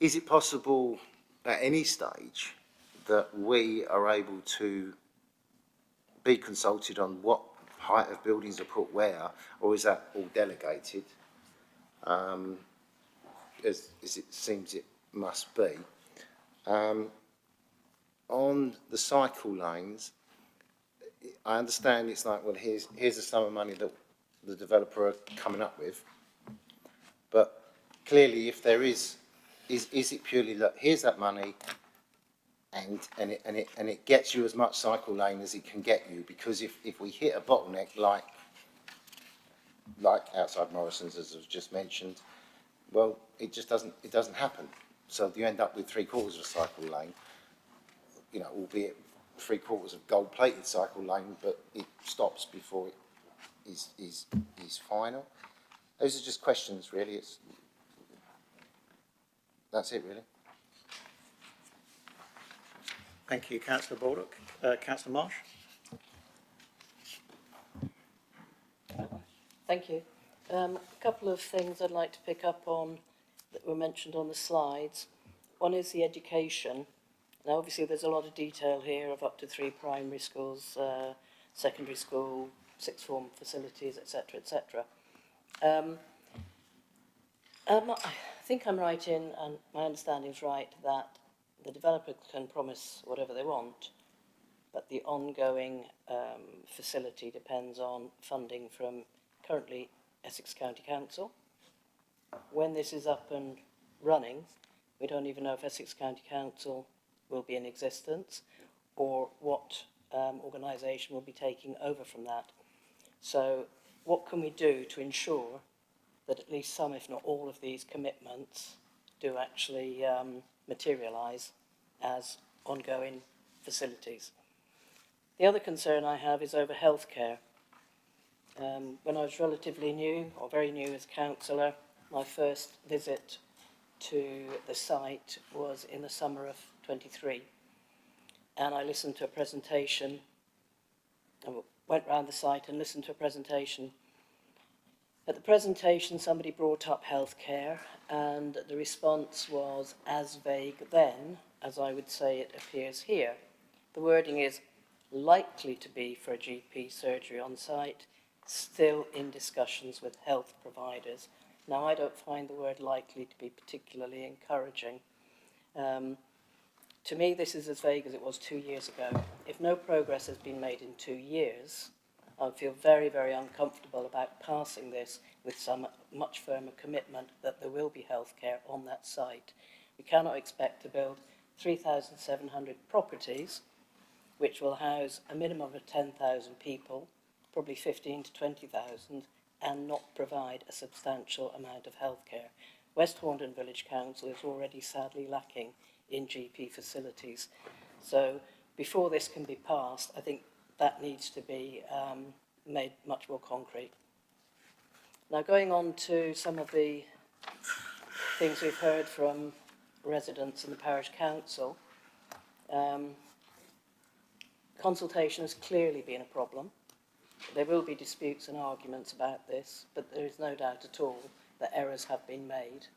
Is it possible at any stage that we are able to be consulted on what height of buildings are put where, or is that all delegated, as it seems it must be? On the cycle lanes, I understand it's like, well, here's the sum of money that the developer are coming up with, but clearly if there is it purely that here's that money and it gets you as much cycle lane as it can get you? Because if we hit a bottleneck like outside Morrison's, as was just mentioned, well, it doesn't happen. So you end up with 3/4 of a cycle lane, you know, albeit 3/4 of gold-plated cycle lane, but it stops before it is final. Those are just questions, really. That's it, really. Thank you, Councillor Baldock. Councillor Marsh. Thank you. A couple of things I'd like to pick up on that were mentioned on the slides. One is the education. Now, obviously, there's a lot of detail here of up to 3 primary schools, secondary school, 6th form facilities, etc., etc. I think I'm right in, and my understanding is right, that the developer can promise whatever they want, but the ongoing facility depends on funding from currently Essex County Council. When this is up and running, we don't even know if Essex County Council will be in existence or what organisation will be taking over from that. So what can we do to ensure that at least some, if not all, of these commitments do actually materialise as ongoing facilities? The other concern I have is over healthcare. When I was relatively new, or very new as councillor, my first visit to the site was in the summer of 23. And I listened to a presentation, I went round the site and listened to a presentation. At the presentation, somebody brought up healthcare, and the response was as vague then as I would say it appears here. The wording is likely to be for a GP surgery on site, still in discussions with health providers. Now, I don't find the word likely to be particularly encouraging. To me, this is as vague as it was 2 years ago. If no progress has been made in 2 years, I would feel very, very uncomfortable about passing this with some much firmer commitment that there will be healthcare on that site. We cannot expect to build 3,700 properties, which will house a minimum of 10,000 people, probably 15 to 20,000, and not provide a substantial amount of healthcare. West Horndon Village Council is already sadly lacking in GP facilities. So before this can be passed, I think that needs to be made much more concrete. Now, going on to some of the things we've heard from residents and the parish council, consultation has clearly been a problem. There will be disputes and arguments about this, but there is no doubt at all that errors have been made.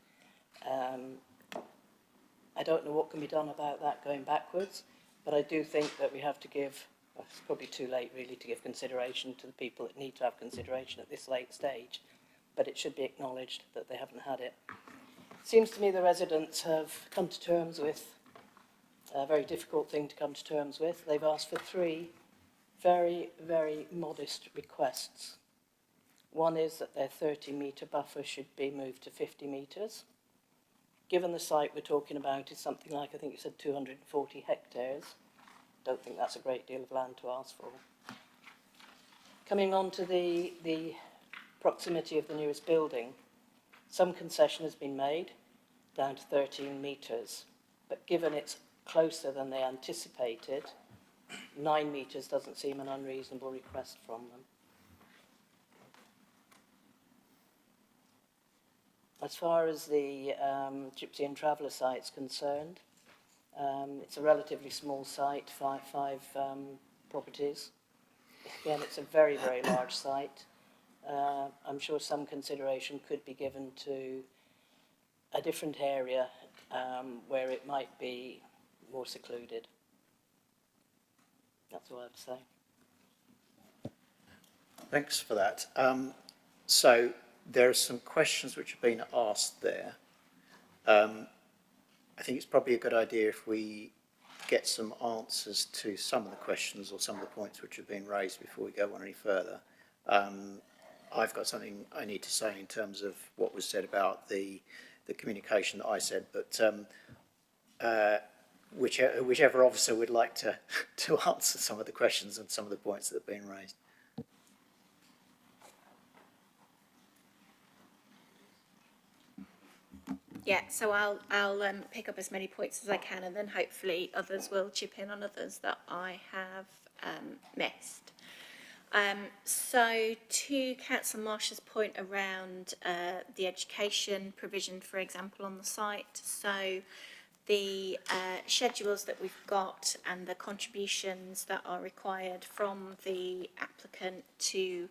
I don't know what can be done about that going backwards, but I do think that we have to give, well, it's probably too late really to give consideration to the people that need to have consideration at this late stage, but it should be acknowledged that they haven't had it. It seems to me the residents have come to terms with a very difficult thing to come to terms with. They've asked for 3 very, very modest requests. One is that their 30-metre buffer should be moved to 50 metres. Given the site we're talking about is something like, I think you said 240 hectares. Don't think that's a great deal of land to ask for. Coming on to the proximity of the nearest building, some concession has been made down to 13 metres, but given it's closer than they anticipated, 9 metres doesn't seem an unreasonable request from them. As far as the Gypsy and Traveller site is concerned, it's a relatively small site, five properties. Again, it's a very, very large site. I'm sure some consideration could be given to a different area where it might be more secluded. That's all I have to say. Thanks for that. So there are some questions which have been asked there. I think it's probably a good idea if we get some answers to some of the questions or some of the points which have been raised before we go on any further. I've got something I need to say in terms of what was said about the communication that I said, but whichever officer would like to answer some of the questions and some of the points that have been raised. Yeah, so I'll pick up as many points as I can, and then hopefully others will chip in on others that I have missed. So to Councillor Marsh's point around the education provision, for example, on the site, so the schedules that we've got and the contributions that are required from the applicant to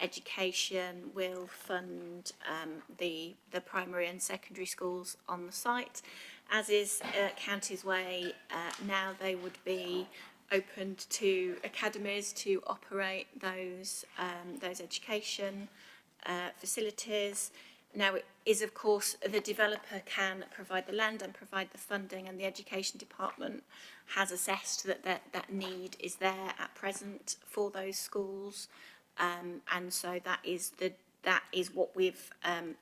education will fund the primary and secondary schools on the site. As is Counties Way, now they would be opened to academies to operate those education facilities. Now, it is, of course, the developer can provide the land and provide the funding, and the education department has assessed that that need is there at present for those schools, and so that is what we've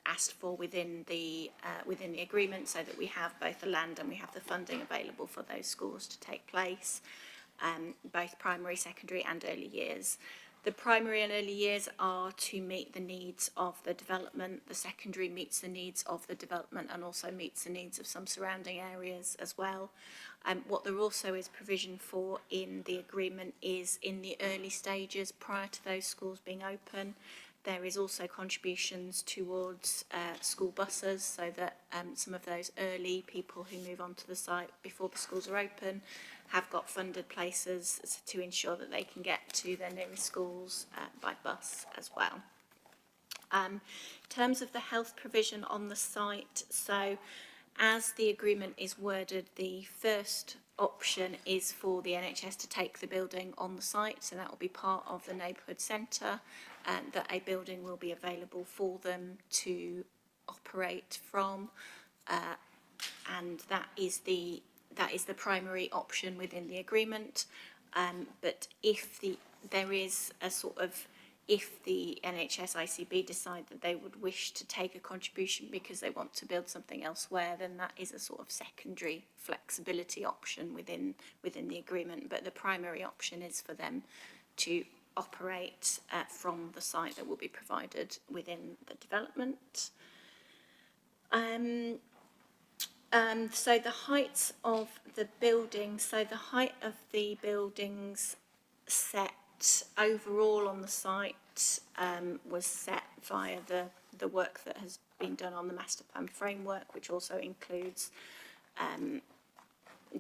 asked for within the agreement, so that we have both the land and we have the funding available for those schools to take place, both primary, secondary, and early years. The primary and early years are to meet the needs of the development. The secondary meets the needs of the development and also meets the needs of some surrounding areas as well. What there also is provision for in the agreement is in the early stages prior to those schools being open, there is also contributions towards school buses, so that some of those early people who move onto the site before the schools are open have got funded places to ensure that they can get to their nearest schools by bus as well. In terms of the health provision on the site, so as the agreement is worded, the first option is for the NHS to take the building on the site, so that will be part of the neighbourhood centre, and that a building will be available for them to operate from, and that is the primary option within the agreement. But if there is a sort of, if the NHS ICB decide that they would wish to take a contribution because they want to build something elsewhere, then that is a sort of secondary flexibility option within the agreement. But the primary option is for them to operate from the site that will be provided within the development. So the heights of the buildings, so the height of the buildings set overall on the site was set via the work that has been done on the master plan framework, which also includes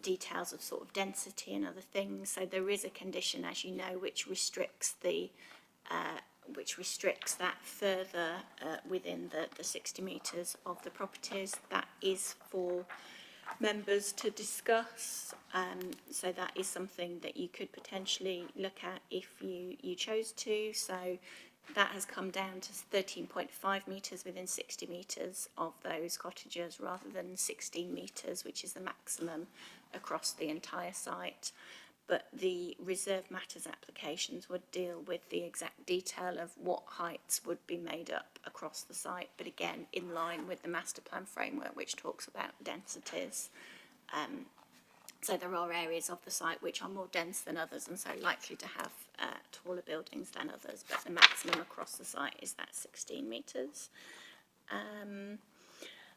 details of sort of density and other things. So there is a condition, as you know, which restricts that further within the 60 metres of the properties. That is for members to discuss, so that is something that you could potentially look at if you chose to. So that has come down to 13.5 metres within 60 metres of those cottages, rather than 16 metres, which is the maximum across the entire site. But the reserve matters applications would deal with the exact detail of what heights would be made up across the site, but again in line with the master plan framework, which talks about densities. So there are areas of the site which are more dense than others, and so likely to have taller buildings than others, but the maximum across the site is that 16 metres.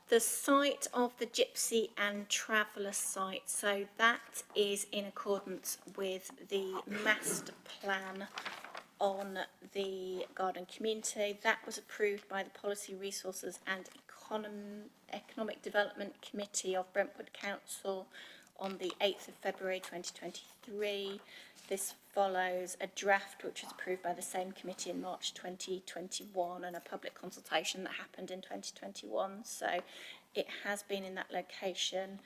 The site of the Gypsy and Traveller site, so that is in accordance with the master plan on the garden community. That was approved by the Policy, Resources and Economic Development Committee of Brentwood Council on the 8th of February 2023. This follows a draft which was approved by the same committee in March 2021 and a public consultation that happened in 2021. So it has been in that location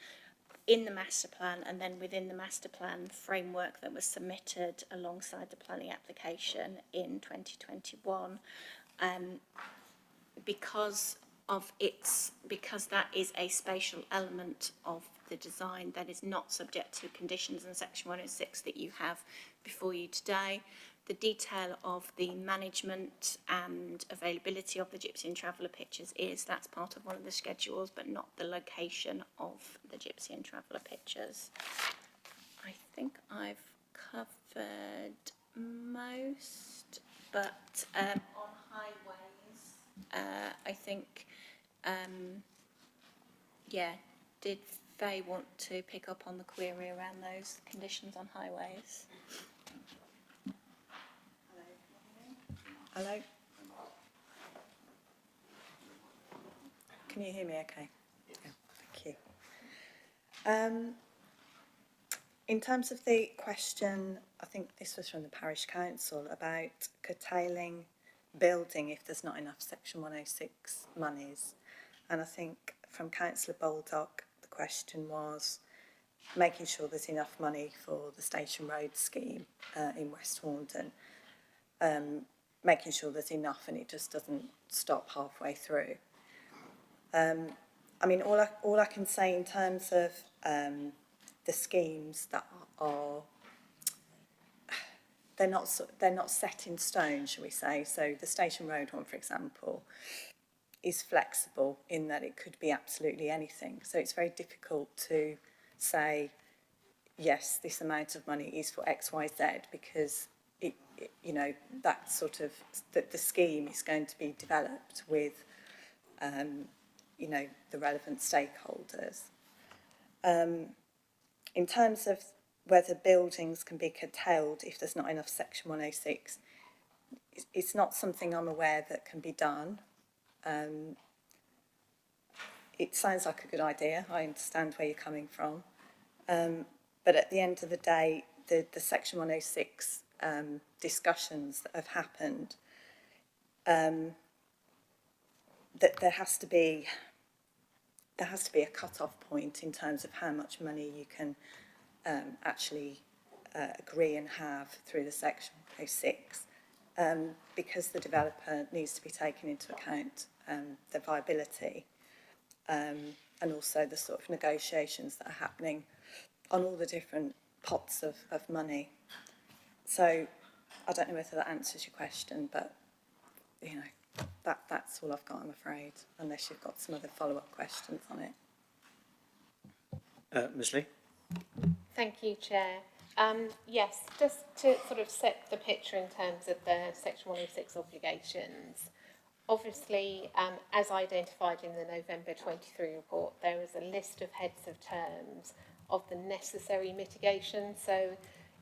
in the master plan, and then within the master plan framework that was submitted alongside the planning application in 2021. Because that is a spatial element of the design that is not subject to conditions in section 106 that you have before you today. The detail of the management and availability of the Gypsy and Traveller pictures that's part of one of the schedules, but not the location of the Gypsy and Traveller pictures. I think I've covered most, but on highways, I think, did Faye want to pick up on the query around those conditions on highways? Hello? Can you hear me okay? Yeah, thank In terms of the question, I think this was from the parish council about curtailing building if there's not enough Section 106 monies. And I think from Councillor Baldock, the question was making sure there's enough money for the Station Road scheme in West Horndon, making sure there's enough and it just doesn't stop halfway through. I mean, all I can say in terms of the schemes that are they're not set in stone, shall we say. So the Station Road one, for example, is flexible in that it could be absolutely anything. So it's very difficult to say, yes, this amount of money is for X, Y, Z, because it you know, that sort of the scheme is going to be developed with you know, the relevant stakeholders. In terms of whether buildings can be curtailed if there's not enough Section 106, it's not something I'm aware that can be done. It sounds like a good idea. I understand where you're coming from. But at the end of the day, the Section 106 discussions that have happened, that there has to be a cut-off point in terms of how much money you can actually agree and have through the Section 106, because the developer needs to be taken into account the viability and also the sort of negotiations that are happening on all the different pots of money. So I don't know whether that answers your question, but you know, that's all I've got, I'm afraid, unless you've got some other follow-up questions on it. Ms Lee? Thank you, Chair. Yes, just to sort of set the picture in terms of the Section 106 obligations. Obviously, as identified in the November 23 report, there is a list of heads of terms of the necessary mitigation. So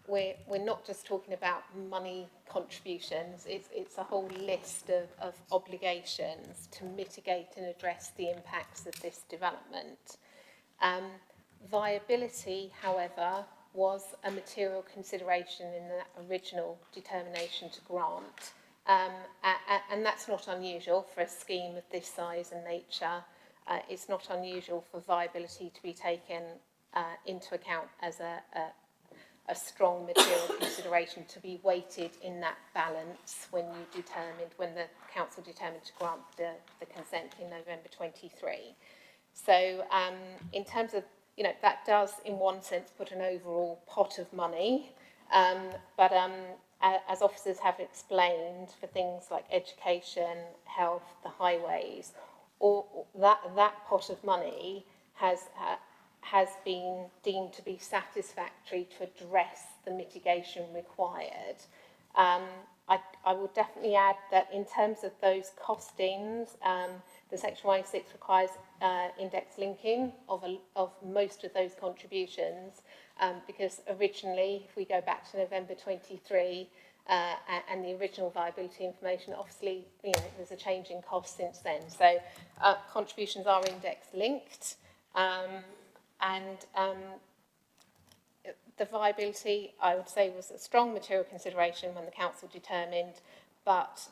we're not just talking about money contributions, it's a whole list of obligations to mitigate and address the impacts of this development. Viability, however, was a material consideration in the original determination to grant. And that's not unusual for a scheme of this size and nature. It's not unusual for viability to be taken into account as a strong material consideration to be weighted in that balance when the council determined to grant the consent in November 23. So in terms of, you know, that does in one sense put an overall pot of money, but as officers have explained, for things like education, health, the highways, or that pot of money has been deemed to be satisfactory to address the mitigation required. I would definitely add that in terms of those costings, the Section 106 requires index linking of most of those contributions, because originally, if we go back to November 23, and the original viability information, obviously, you know, there's a change in cost since then. So contributions are index linked, and the viability, I would say, was a strong material consideration when the council determined, but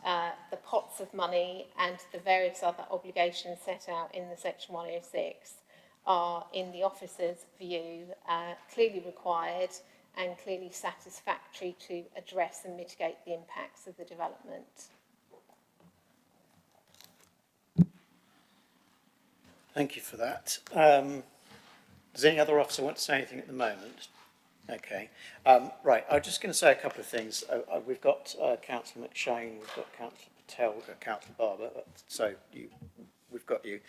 the pots of money and the various other obligations set out in the Section 106 are, in the officer's view, clearly required and clearly satisfactory to address and mitigate the impacts of the development. Thank you for that. Does any other officer want to say anything at the moment? Okay. Right, I'm just going to say a couple of things. We've got Councillor McShane, we've got Councillor Patel, we've got Councillor Barber, so we've got you.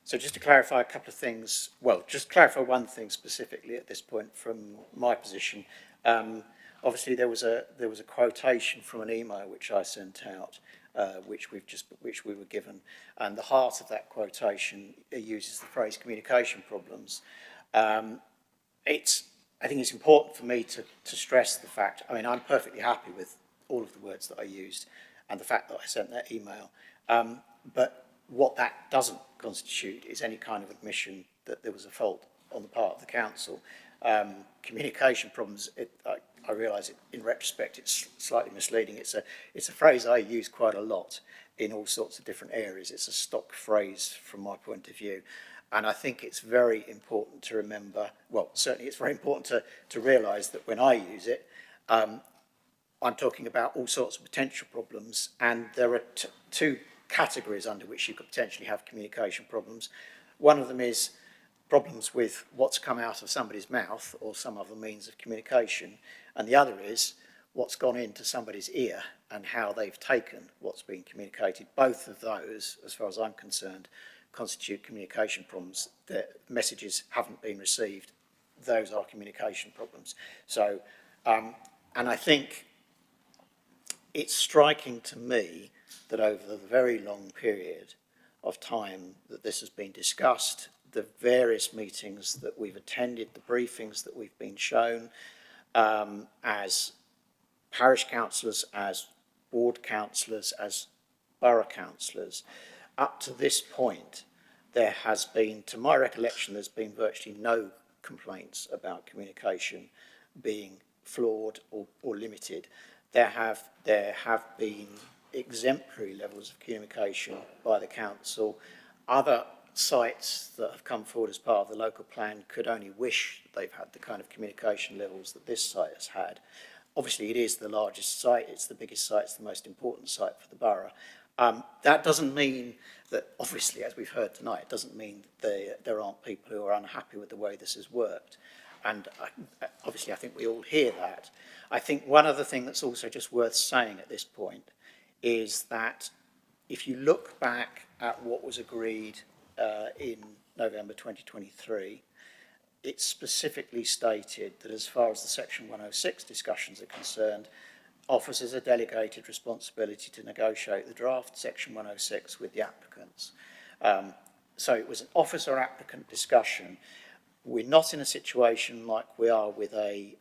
So just to clarify a couple of things, well, just clarify one thing specifically at this point from my position. Obviously, there was a quotation from an email which I sent out, which we were given, and the heart of that quotation uses the phrase communication problems. I think it's important for me to stress the fact. I mean, I'm perfectly happy with all of the words that I used and the fact that I sent that email, but what that doesn't constitute is any kind of admission that there was a fault on the part of the council. Communication problems, I realise in retrospect it's slightly misleading. It's a phrase I use quite a lot in all sorts of different areas. It's a stock phrase from my point of view. And I think it's very important to remember, well, certainly it's very important to realise that when I use it, I'm talking about all sorts of potential problems, and there are two categories under which you could potentially have communication problems. One of them is problems with what's come out of somebody's mouth or some other means of communication, and the other is what's gone into somebody's ear and how they've taken what's been communicated. Both of those, as far as I'm concerned, constitute communication problems. The messages haven't been received. Those are communication problems. So, and I think it's striking to me that over the very long period of time that this has been discussed, the various meetings that we've attended, the briefings that we've been shown, as parish councillors, as ward councillors, as borough councillors, up to this point, there has been, to my recollection, there's been virtually no complaints about communication being flawed or limited. There have been exemplary levels of communication by the council. Other sites that have come forward as part of the local plan could only wish that they've had the kind of communication levels that this site has had. Obviously, it is the largest site, it's the biggest site, it's the most important site for the borough. That doesn't mean that, obviously, as we've heard tonight, it doesn't mean that there aren't people who are unhappy with the way this has worked. And obviously, I think we all hear that. I think one other thing that's also just worth saying at this point is that if you look back at what was agreed in November 2023, it specifically stated that as far as the Section 106 discussions are concerned, officers are delegated responsibility to negotiate the draft Section 106 with the applicants. So it was an officer-applicant discussion. We're not in a situation like we are with a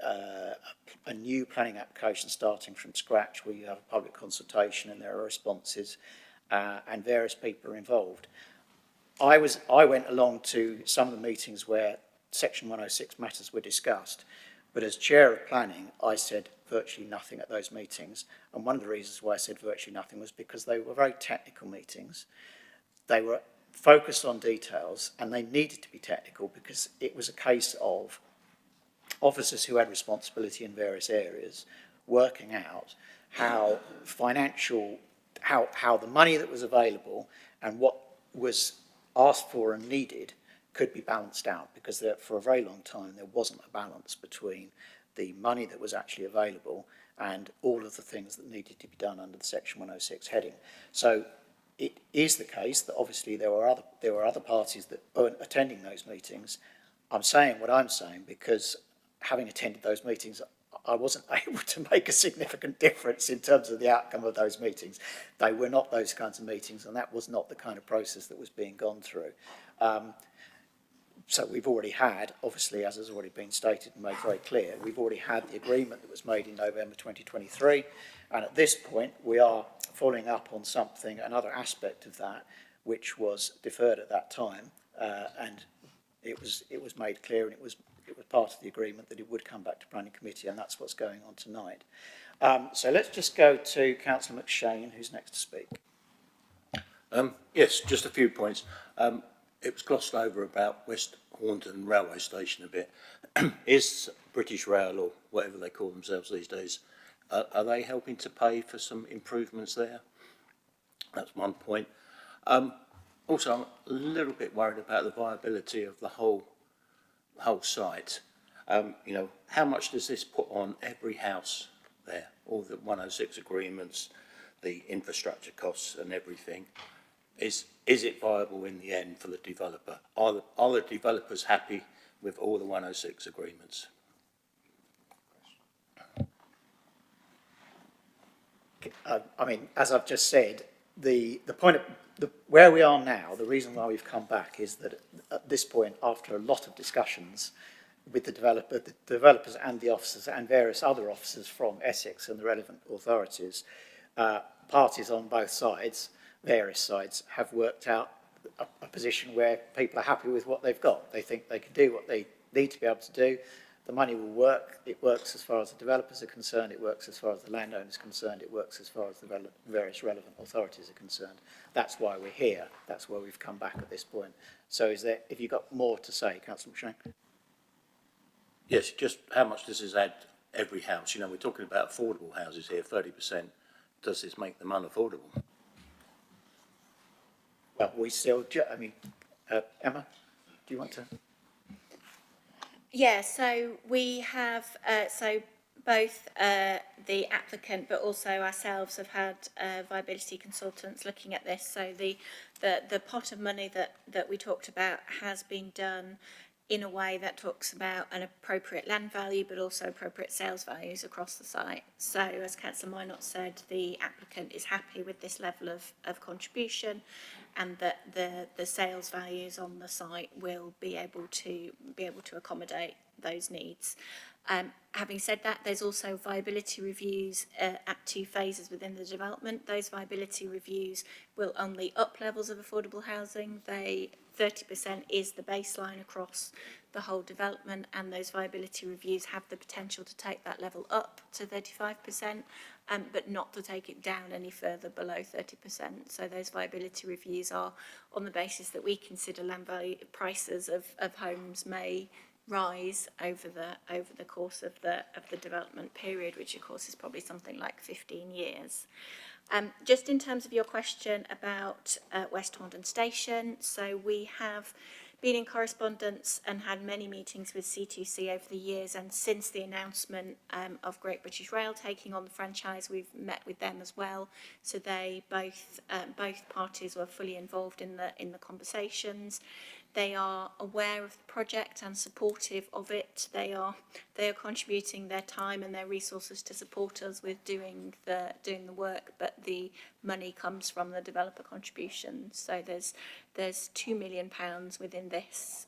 new planning application starting from scratch, where you have a public consultation and there are responses and various people are involved. I went along to some of the meetings where Section 106 matters were discussed, but as chair of planning, I said virtually nothing at those meetings. And one of the reasons why I said virtually nothing was because they were very technical meetings. They were focused on details, and they needed to be technical because it was a case of officers who had responsibility in various areas working out how how the money that was available and what was asked for and needed could be balanced out, because for a very long time there wasn't a balance between the money that was actually available and all of the things that needed to be done under the Section 106 heading. So it is the case that obviously there were other parties that weren't attending those meetings. I'm saying what I'm saying because having attended those meetings, I wasn't able to make a significant difference in terms of the outcome of those meetings. They were not those kinds of meetings, and that was not the kind of process that was being gone through. So we've already had, obviously, as has already been stated and made very clear, we've already had the agreement that was made in November 2023, and at this point we are following up on something, another aspect of that, which was deferred at that time, and it was made clear, and it was part of the agreement that it would come back to planning committee, and that's what's going on tonight. So let's just go to Councillor McShane, who's next to speak. Yes, just a few points. It was glossed over about West Horndon railway station a bit. Is British Rail, or whatever they call themselves these days, are they helping to pay for some improvements there? That's one point. Also, I'm a little bit worried about the viability of the whole site. You know, how much does this put on every house there? All the 106 agreements, the infrastructure costs and everything. Is it viable in the end for the developer? Are the developers happy with all the 106 agreements? I mean, as I've just said, the point of where we are now, the reason why we've come back is that at this point, after a lot of discussions with the developers and the officers and various other officers from Essex and the relevant authorities, parties on both sides, various sides, have worked out a position where people are happy with what they've got. They think they can do what they need to be able to do. The money will work. It works as far as the developers are concerned. It works as far as the landowners are concerned. It works as far as the various relevant authorities are concerned. That's why we're here. That's why we've come back at this point. So have you got more to say, Councillor McShane? Yes, just how much does this add every house? You know, we're talking about affordable houses here, 30%. Does this make them unaffordable? Well, we still, Emma, do you want to? Yeah, so we have, so both the applicant but also ourselves have had viability consultants looking at this. So the pot of money that we talked about has been done in a way that talks about an appropriate land value but also appropriate sales values across the site. So as Councillor Minot said, the applicant is happy with this level of contribution, and that the sales values on the site will be able to accommodate those needs. Having said that, there's also viability reviews at 2 phases within the development. Those viability reviews will only up levels of affordable housing. 30% is the baseline across the whole development, and those viability reviews have the potential to take that level up to 35%, but not to take it down any further below 30%. So those viability reviews are on the basis that we consider land value prices of homes may rise over the course of the development period, which of course is probably something like 15 years. Just in terms of your question about West Horndon Station, so we have been in correspondence and had many meetings with C2C over the years, and since the announcement of Great British Rail taking on the franchise, we've met with them as well. So they both parties were fully involved in the conversations. They are aware of the project and supportive of it. They are contributing their time and their resources to support us with doing the work, but the money comes from the developer contribution. So there's £2 million within this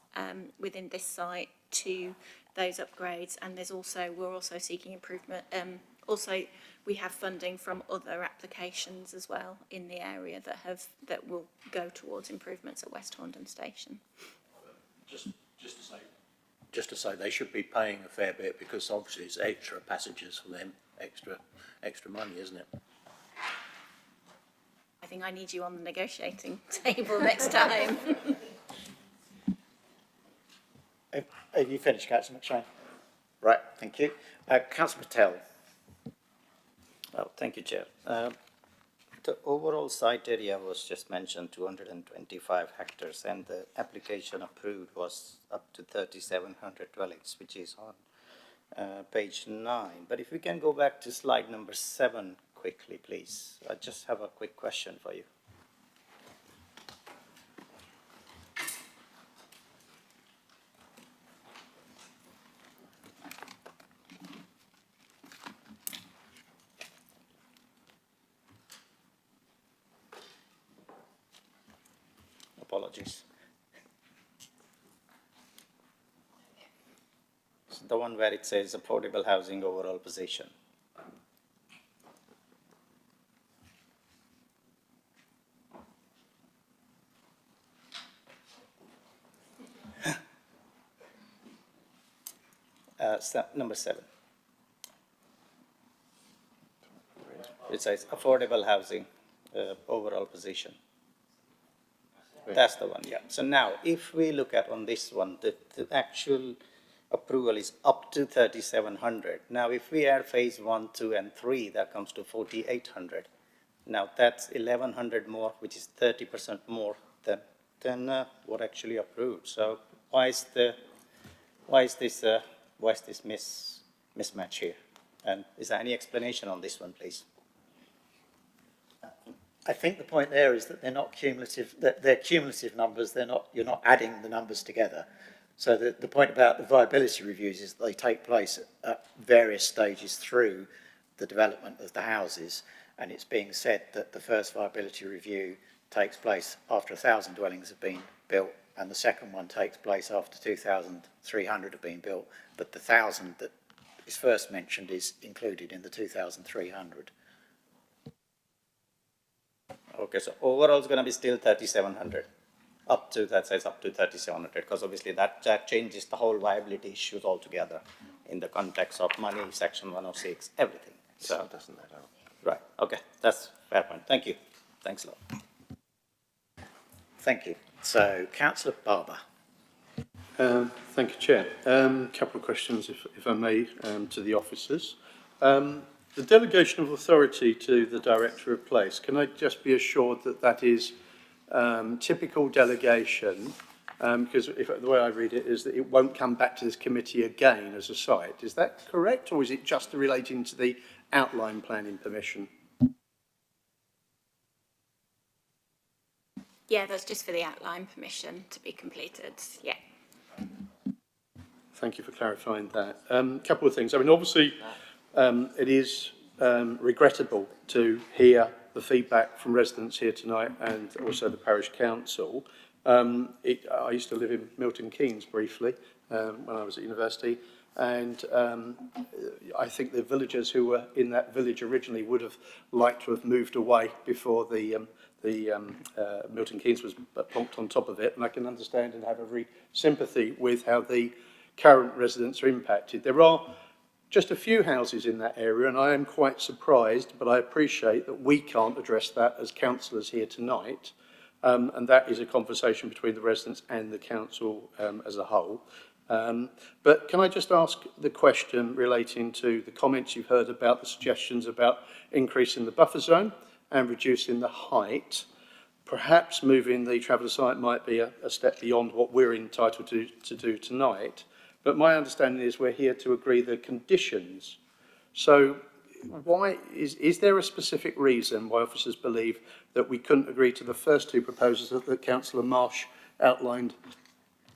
site to those upgrades, and we're also seeking improvement. Also, we have funding from other applications as well in the area that will go towards improvements at West Horndon Station. Just to say they should be paying a fair bit, because obviously it's extra passengers for them, extra money, isn't it? I think I need you on the negotiating table next time. Have you finished, Councillor McShane? Right, thank you. Councillor Patel. Well, thank you, Chair. The overall site area was just mentioned, 225 hectares, and the application approved was up to 3,700 dwellings, which is on page 9. But if we can go back to slide number 7 quickly, please. I just have a quick question for you. Apologies. So the one where it says affordable housing overall position. Number 7. It says affordable housing overall position. That's the one, yeah. So now, if we look at on this one, the actual approval is up to 3,700. Now, if we add phase 1, 2, and 3, that comes to 4,800. Now, that's 1,100 more, which is 30% more than what actually approved. So, why is this mismatch here? And is there any explanation on this one, please? I think the point there is that they're not cumulative, that they're cumulative numbers, you're not adding the numbers together. So the point about the viability reviews is that they take place at various stages through the development of the houses, and it's being said that the first viability review takes place after 1,000 dwellings have been built, and the second one takes place after 2,300 have been built, but the 1,000 that is first mentioned is included in the 2,300. Okay, so overall it's going to be still 3,700. up to, that says up to 3,700, because obviously that changes the whole viability issues altogether in the context of money, section 106, everything. So doesn't that help? right, okay, that's fair point. Thank you. Thanks a lot. Thank you. So, Councillor Barber. Thank you, Chair. Couple of questions, if I may, to the officers. The delegation of authority to the Director of Place, can I just be assured that that is typical delegation? Because the way I read it is that it won't come back to this committee again as a site. Is that correct, or is it just relating to the outline planning permission? Yeah, that's just for the outline permission to be completed, yeah. Thank you for clarifying that. Couple of things. I mean, obviously, it is regrettable to hear the feedback from residents here tonight and also the parish council. I used to live in Milton Keynes briefly when I was at university, and I think the villagers who were in that village originally would have liked to have moved away before the Milton Keynes was plonked on top of it, and I can understand and have every sympathy with how the current residents are impacted. There are just a few houses in that area, and I am quite surprised, but I appreciate that we can't address that as councillors here tonight, and that is a conversation between the residents and the council as a whole. But can I just ask the question relating to the comments you've heard about the suggestions about increasing the buffer zone and reducing the height? Perhaps moving the traveller site might be a step beyond what we're entitled to do tonight. But my understanding is we're here to agree the conditions. So why is there a specific reason why officers believe that we couldn't agree to the first two proposals that Councillor Marsh outlined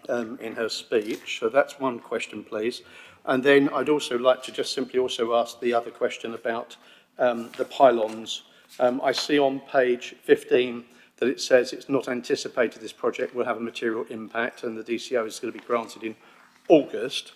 in her speech? So that's one question, please. And then I'd also like to just simply also ask the other question about the pylons. I see on page 15 that it says it's not anticipated this project will have a material impact and the DCO is going to be granted in August.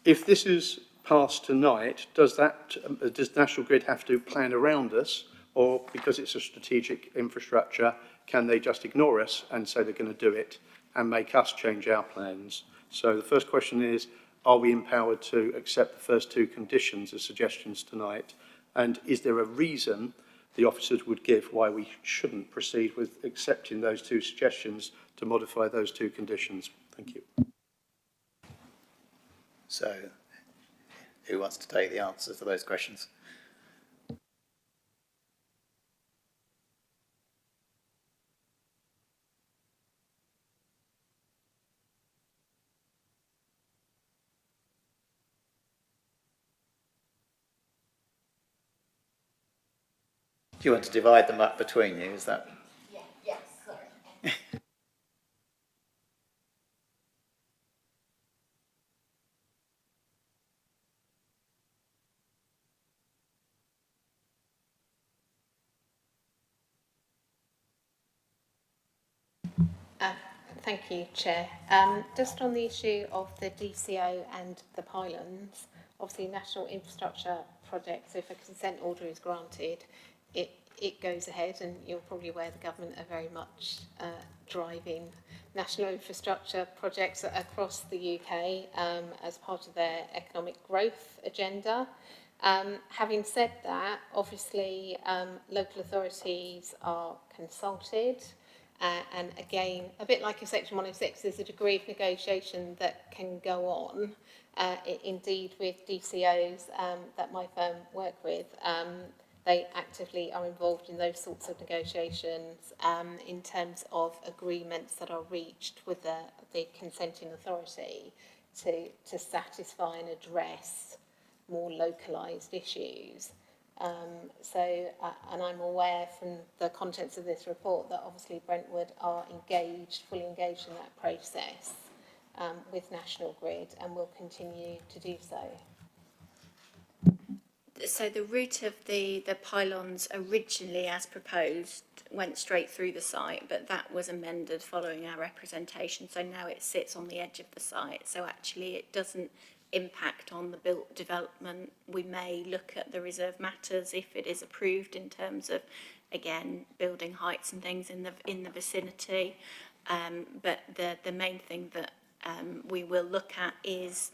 If this is passed tonight, does National Grid have to plan around us, or because it's a strategic infrastructure, can they just ignore us and say they're going to do it and make us change our plans? So the first question is, are we empowered to accept the first two conditions as suggestions tonight? And is there a reason the officers would give why we shouldn't proceed with accepting those two suggestions to modify those two conditions? Thank you. So, who wants to take the answers to those questions? Do you want to divide them up between you? Is that? Yes, sorry. Thank you, Chair. Just on the issue of the DCO and the pylons, obviously national infrastructure projects, so if a consent order is granted, it goes ahead, and you're probably aware the government are very much driving national infrastructure projects across the UK as part of their economic growth agenda. Having said that, obviously local authorities are consulted, and again, a bit like in Section 106, there's a degree of negotiation that can go on. Indeed, with DCOs that my firm work with, they actively are involved in those sorts of negotiations in terms of agreements that are reached with the consenting authority to satisfy and address more localised issues. And I'm aware from the contents of this report that obviously Brentwood are fully engaged in that process with National Grid, and will continue to do so. So the route of the pylons originally as proposed went straight through the site, but that was amended following our representation. So now it sits on the edge of the site. So actually it doesn't impact on the built development. We may look at the reserve matters if it is approved in terms of, again, building heights and things in the vicinity. But the main thing that we will look at is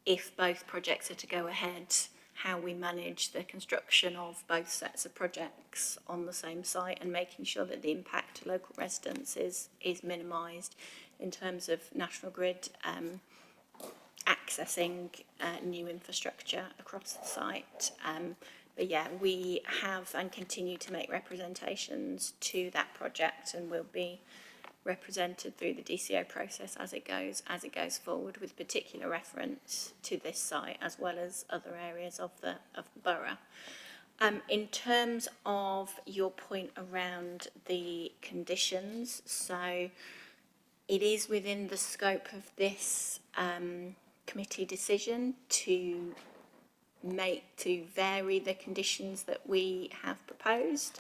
if both projects are to go ahead, how we manage the construction of both sets of projects on the same site and making sure that the impact to local residents is minimised in terms of National Grid accessing new infrastructure across the site. But yeah, we have and continue to make representations to that project and will be represented through the DCO process as it goes forward, with particular reference to this site as well as other areas of the borough. In terms of your point around the conditions, so it is within the scope of this committee decision to vary the conditions that we have proposed.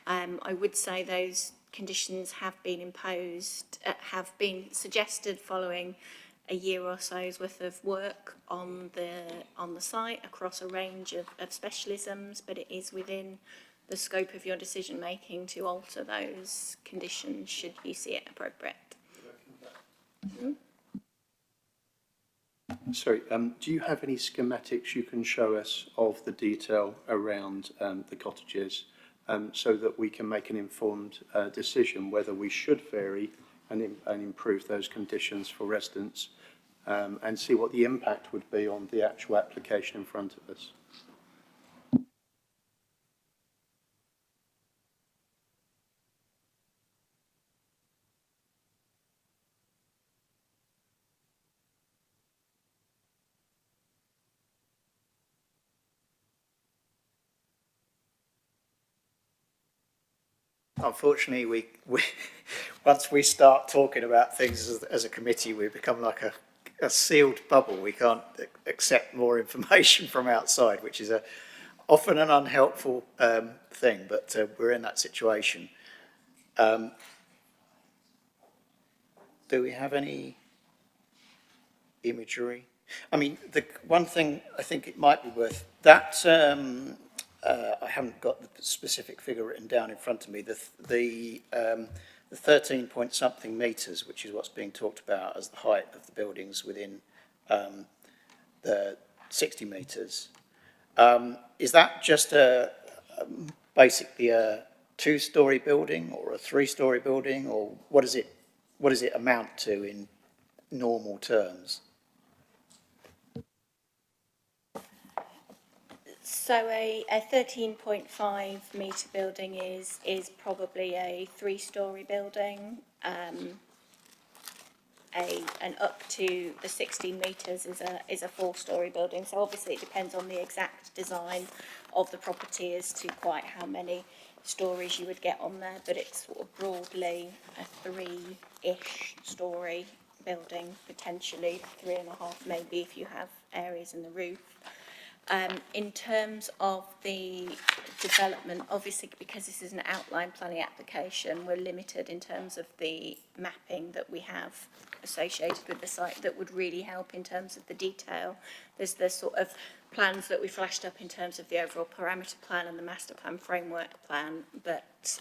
I would say those conditions have been imposed, have been suggested following a year or so's worth of work on the site across a range of specialisms, but it is within the scope of your decision making to alter those conditions should you see it appropriate. Sorry, do you have any schematics you can show us of the detail around the cottages, so that we can make an informed decision whether we should vary and improve those conditions for residents, and see what the impact would be on the actual application in front of us? Unfortunately, we once we start talking about things as a committee, we become like a sealed bubble. We can't accept more information from outside, which is often an unhelpful thing, but we're in that situation. Do we have any imagery? I mean, the one thing I think it might be worth, that I haven't got the specific figure written down in front of me. The 13 point something metres, which is what's being talked about as the height of the buildings within the 60 metres. Is that just basically a 2-storey building or a 3-storey building, or what does it amount to in normal terms? So a 13.5 metre building is probably a 3-storey building. And up to the 16 metres is a 4-storey building. So obviously it depends on the exact design of the property as to quite how many stories you would get on there, but it's sort of broadly a 3-ish storey building, potentially 3.5 maybe if you have areas in the roof. In terms of the development, obviously because this is an outline planning application, we're limited in terms of the mapping that we have associated with the site that would really help in terms of the detail. There's the sort of plans that we flashed up in terms of the overall parameter plan and the master plan framework plan, but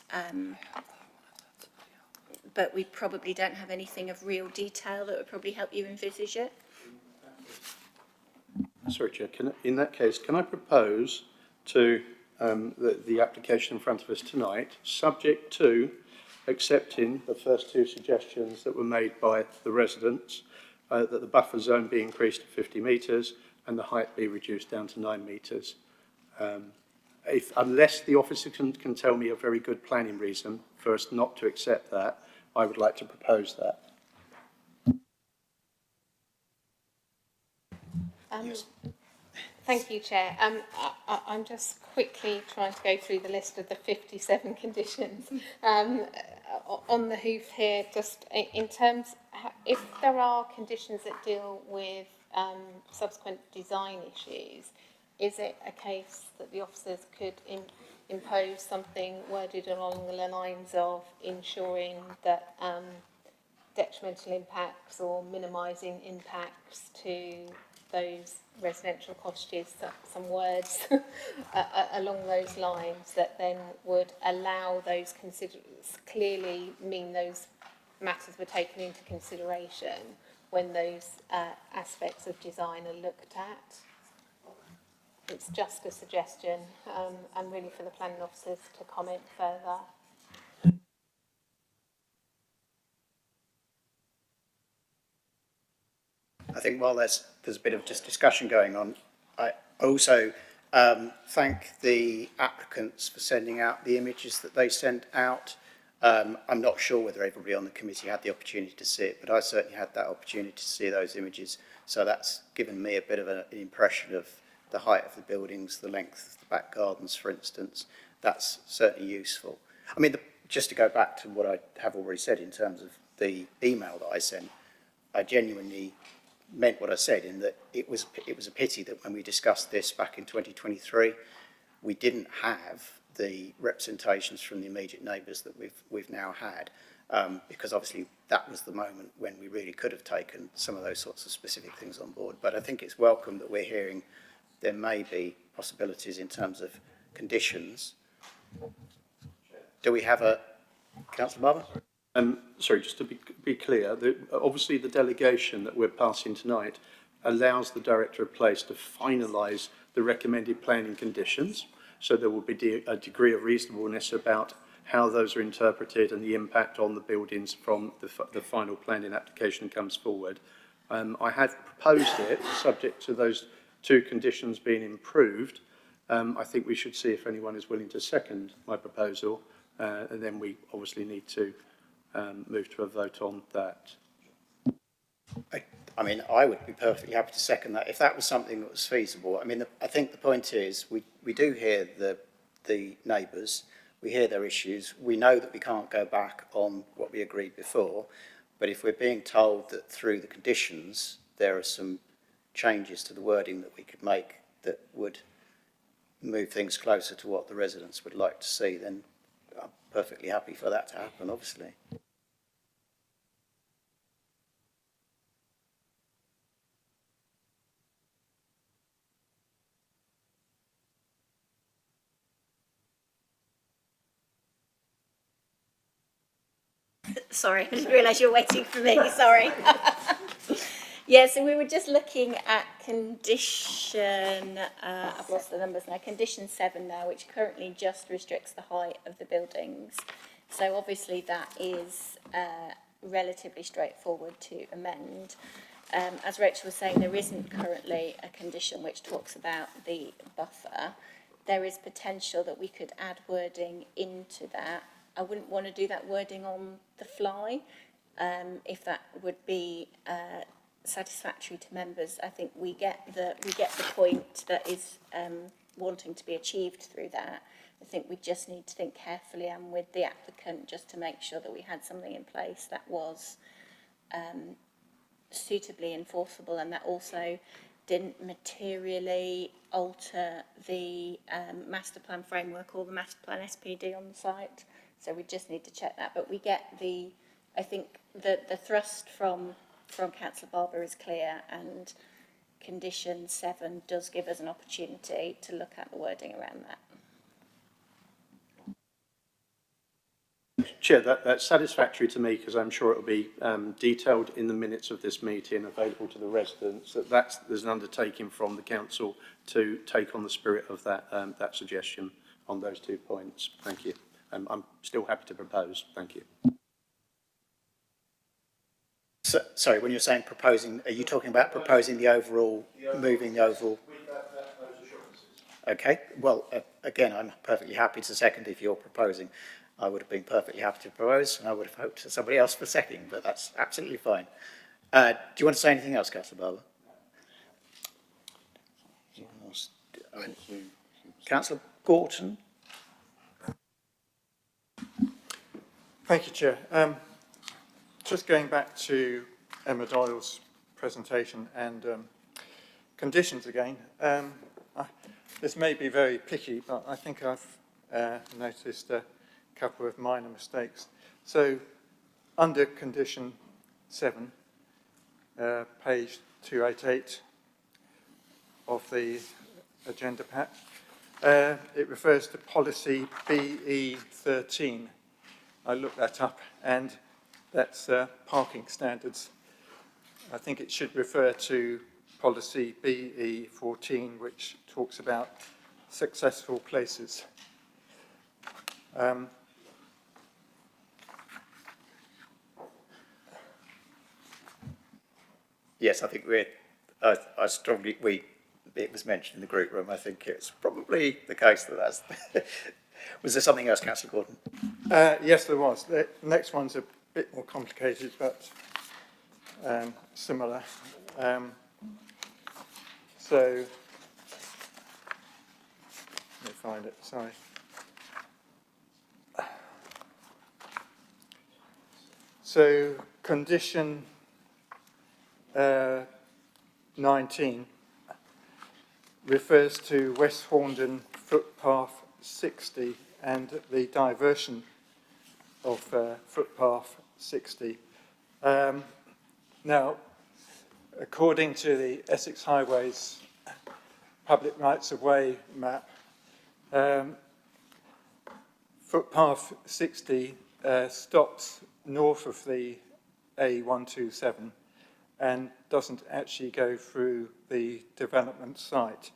we probably don't have anything of real detail that would probably help you envisage it. Sorry, Chair, in that case, can I propose to the application in front of us tonight, subject to accepting the first 2 suggestions that were made by the residents, that the buffer zone be increased to 50 metres and the height be reduced down to 9 metres. Unless the officer can tell me a very good planning reason for us not to accept that, I would like to propose that. Thank you, Chair. I'm just quickly trying to go through the list of the 57 conditions. On the hoof here, just in terms, if there are conditions that deal with subsequent design issues, is it a case that the officers could impose something worded along the lines of ensuring that detrimental impacts or minimising impacts to those residential cottages, some words along those lines that then would allow those clearly mean those matters were taken into consideration when those aspects of design are looked at. It's just a suggestion, and really for the planning officers to comment further. I think while there's a bit of just discussion going on, I also thank the applicants for sending out the images that they sent out. I'm not sure whether everybody on the committee had the opportunity to see it, but I certainly had that opportunity to see those images. So that's given me a bit of an impression of the height of the buildings, the length of the back gardens, for instance. That's certainly useful. I mean, just to go back to what I have already said in terms of the email that I sent, I genuinely meant what I said in that it was a pity that when we discussed this back in 2023, we didn't have the representations from the immediate neighbours that we've now had, because obviously that was the moment when we really could have taken some of those sorts of specific things on board. But I think it's welcome that we're hearing there may be possibilities in terms of conditions. Do we have a... Councillor Barber? Sorry, just to be clear, obviously the delegation that we're passing tonight allows the Director of Place to finalise the recommended planning conditions, so there will be a degree of reasonableness about how those are interpreted and the impact on the buildings from the final planning application comes forward. I had proposed it, subject to those two conditions being improved. I think we should see if anyone is willing to second my proposal, and then we obviously need to move to a vote on that. I mean, I would be perfectly happy to second that if that was something that was feasible. I mean, I think the point is we do hear the neighbours, we hear their issues, we know that we can't go back on what we agreed before, but if we're being told that through the conditions there are some changes to the wording that we could make that would move things closer to what the residents would like to see, then I'm perfectly happy for that to happen, obviously. Sorry, I didn't realise you were waiting for me, sorry. Yeah, so we were just looking at condition, I've lost the numbers now, condition 7 now, which currently just restricts the height of the buildings. So obviously that is relatively straightforward to amend. As Rachel was saying, there isn't currently a condition which talks about the buffer. There is potential that we could add wording into that. I wouldn't want to do that wording on the fly, if that would be satisfactory to members. I think we get the point that is wanting to be achieved through that. I think we just need to think carefully and with the applicant just to make sure that we had something in place that was suitably enforceable and that also didn't materially alter the master plan framework or the master plan SPD on the site. So we just need to check that. But we get I think the thrust from Councillor Barber is clear, and condition 7 does give us an opportunity to look at the wording around that. Chair, that's satisfactory to me because I'm sure it will be detailed in the minutes of this meeting, available to the residents. There's an undertaking from the council to take on the spirit of that suggestion on those 2 points. Thank you. I'm still happy to propose. Thank you. So, sorry, when you're saying proposing, are you talking about proposing the overall, moving the overall? Okay, well, again, I'm perfectly happy to second if you're proposing. I would have been perfectly happy to propose, and I would have hoped for somebody else for seconding, but that's absolutely fine. Do you want to say anything else, Councillor Barber? Councillor Gorton? Thank you, Chair. Just going back to Emma Doyle's presentation and conditions again, this may be very picky, but I think I've noticed a couple of minor mistakes. So, under condition 7, page 288 of the agenda pack, it refers to policy BE13. I looked that up, and That's parking standards. I think it should refer to policy BE14, which talks about successful places. Yes, I think I strongly, it was mentioned in the group room. I think it's probably the case that that's, was there something else, Councillor Gordon? Yes, there was. The next one's a bit more complicated, but similar. So, let me find it, sorry. So, condition 19 refers to West Horndon footpath 60 and the diversion of footpath 60. Now, according to the Essex Highways public rights of way map, footpath 60 stops north of the A127 and doesn't actually go through the development site.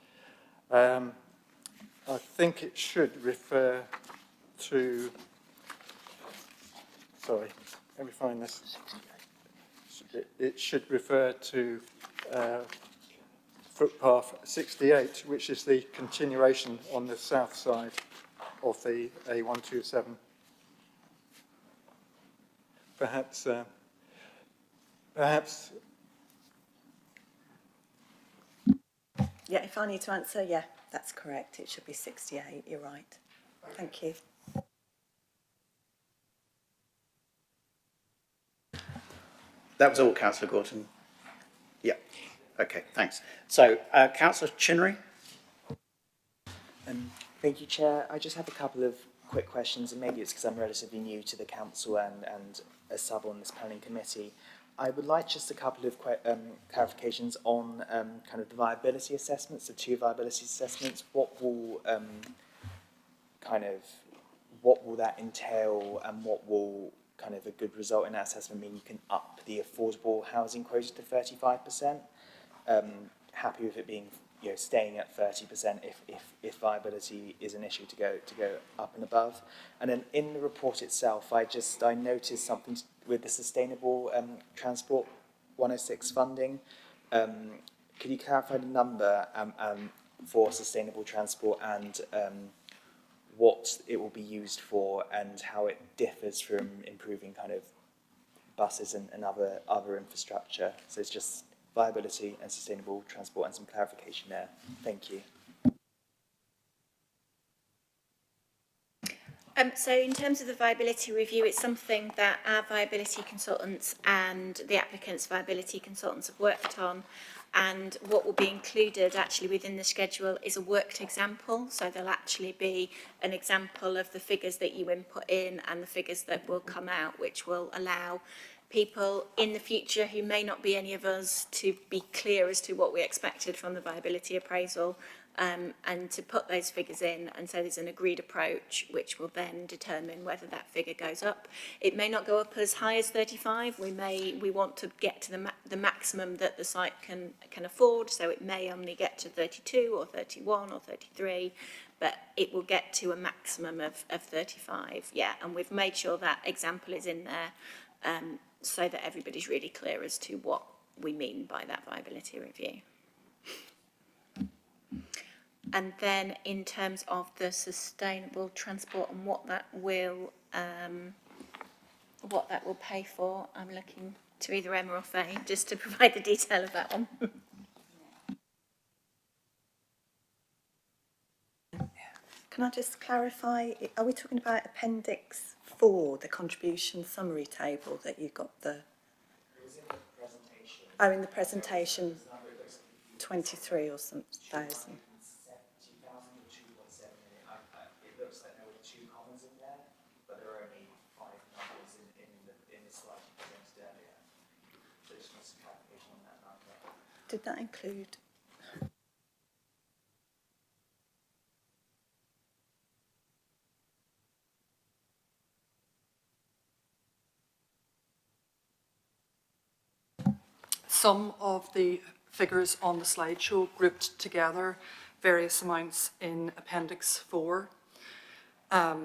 I think it should refer to, sorry, let me find this. It should refer to footpath 68, which is the continuation on the south side of the A127. Perhaps, Yeah, if I need to answer, yeah, that's correct. It should be 68, you're right. Thank you. That was all, Councillor Gordon. Yeah. Okay, thanks. So, Councillor Chinnery? Thank you, Chair. I just have a couple of quick questions, and maybe it's because I'm relatively new to the council and a sub on this planning committee. I would like just a couple of clarifications on kind of the viability assessments, the two viability assessments. What will what will that entail, and what will kind of a good result in that assessment mean? You can up the affordable housing quota to 35%. Happy with it being, staying at 30% if viability is an issue to go up and above. And then in the report itself, I noticed something with the Sustainable Transport 106 funding. Could you clarify the number for sustainable transport and what it will be used for and how it differs from improving kind of buses and other infrastructure? So it's just viability and sustainable transport and some clarification there. Thank you. So in terms of the viability review, it's something that our viability consultants and the applicant's viability consultants have worked on, and what will be included actually within the schedule is a worked example. So there'll actually be an example of the figures that you input in and the figures that will come out, which will allow people in the future who may not be any of us to be clear as to what we expected from the viability appraisal, and to put those figures in, and so there's an agreed approach which will then determine whether that figure goes up. It may not go up as high as 35. We want to get to the maximum that the site can afford, so it may only get to 32 or 31 or 33, but it will get to a maximum of 35. Yeah, and we've made sure that example is in there, so that everybody's really clear as to what we mean by that viability review. And then in terms of the sustainable transport and what that will pay for, I'm looking to either Emma or Faye just to provide the detail of that one. Can I just clarify, are we talking about Appendix 4, the contribution summary table that you got the... It was in the presentation. Oh, in the presentation, 23 or some thousand. Did that include? some of the figures on the slideshow grouped together, various amounts in Appendix 4. That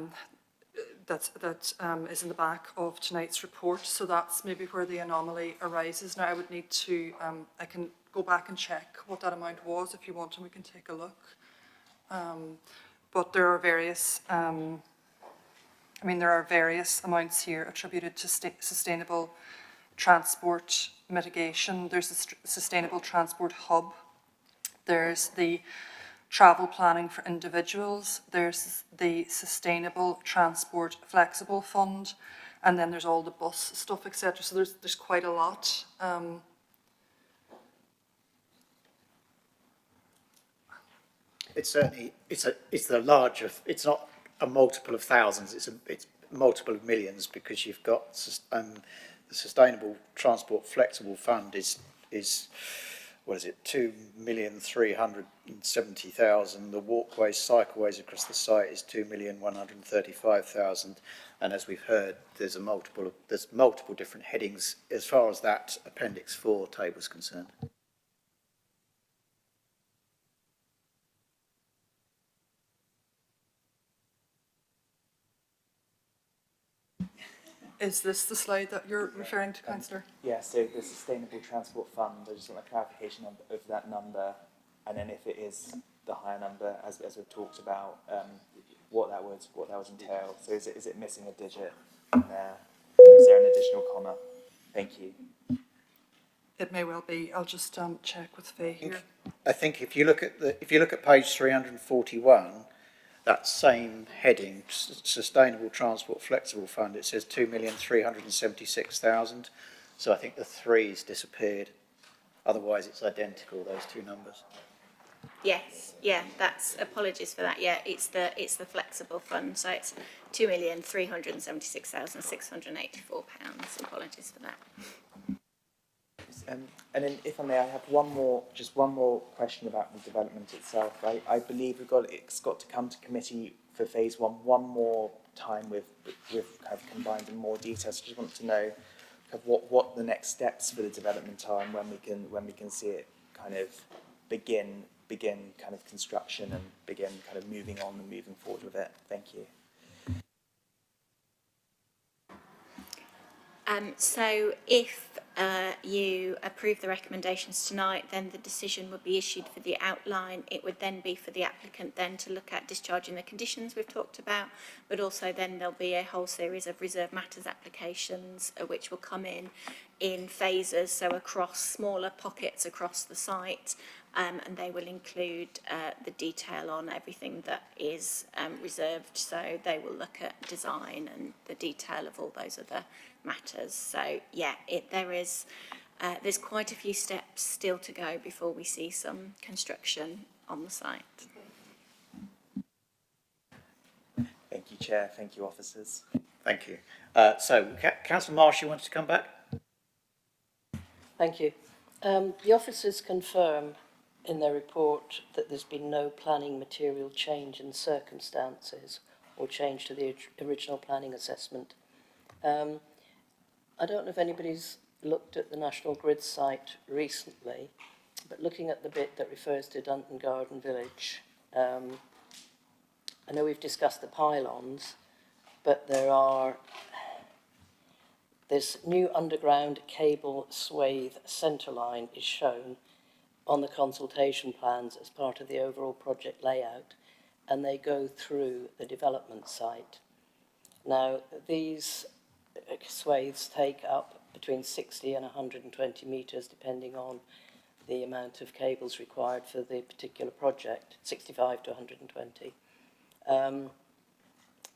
is in the back of tonight's report, so that's maybe where the anomaly arises. Now I would need to, I can go back and check what that amount was if you want, and we can take a look. But there are various, there are various amounts here attributed to sustainable transport mitigation. There's a sustainable transport hub. There's the travel planning for individuals. There's the sustainable transport flexible fund, and then there's all the bus stuff, etc. So there's quite a lot. It's certainly, it's the larger, it's not a multiple of thousands, it's multiple of millions, because you've got the Sustainable Transport Flexible Fund is what is it, 2,370,000. The walkways, cycleways across the site is 2,135,000. And as we've heard, there's multiple different headings as far as that Appendix 4 table is concerned. Is this the slide that you're referring to, Councillor? Yeah, so the Sustainable Transport Fund, I just want a clarification of that number, and then if it is the higher number, as we've talked about, what that would entail. So is it missing a digit in there? Is there an additional comma? Thank you. It may well be. I'll just check with Faye here. I think if you look at page 341, that same heading, Sustainable Transport Flexible Fund, it says 2,376,000. So I think the 3's disappeared. Otherwise, it's identical, those two numbers. Yes, yeah, that's, apologies for that. Yeah, it's the flexible fund, so it's £2,376,684. Apologies for that. And then, if I may, I have one more question about the development itself. I believe it's got to come to committee for phase one more time with kind of combined in more detail. So I just want to know kind of what the next steps for the development are, and when we can see it kind of begin kind of construction and begin kind of moving on and moving forward with it. Thank you. So if you approve the recommendations tonight, then the decision would be issued for the outline. It would then be for the applicant then to look at discharging the conditions we've talked about, but also then there'll be a whole series of reserve matters applications which will come in phases, so across smaller pockets across the site, and they will include the detail on everything that is reserved. So they will look at design and the detail of all those other matters. So yeah, there's quite a few steps still to go before we see some construction on the site. Thank you, Chair. Thank you, officers. Thank you. So, Councillor Marsh, you wanted to come back? Thank you. The officers confirm in their report that there's been no planning material change in circumstances or change to the original planning assessment. I don't know if anybody's looked at the National Grid site recently, but looking at the bit that refers to Dunton Garden Village, I know we've discussed the pylons, but this new underground cable swathe centre line is shown on the consultation plans as part of the overall project layout, and they go through the development site. Now, these swathes take up between 60 and 120 metres, depending on the amount of cables required for the particular project, 65 to 120.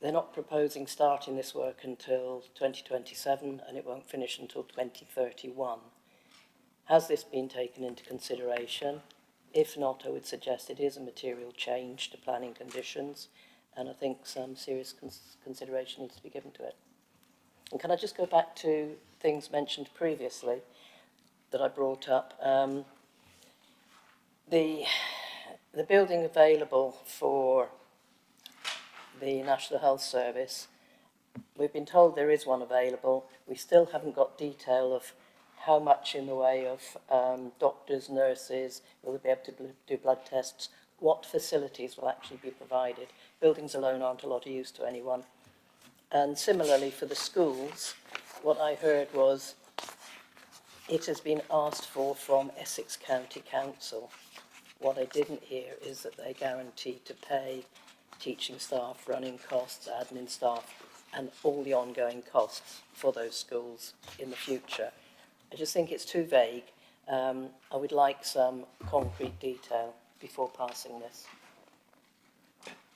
They're not proposing starting this work until 2027, and it won't finish until 2031. Has this been taken into consideration? If not, I would suggest it is a material change to planning conditions, and I think some serious consideration needs to be given to it. And can I just go back to things mentioned previously that I brought up? The building available for the National Health Service, we've been told there is one available. We still haven't got detail of how much in the way of doctors, nurses, will they be able to do blood tests? What facilities will actually be provided? Buildings alone aren't a lot of use to anyone. And similarly for the schools, what I heard was it has been asked for from Essex County Council. What I didn't hear is that they guarantee to pay teaching staff, running costs, admin staff, and all the ongoing costs for those schools in the future. I just think it's too vague. I would like some concrete detail before passing this.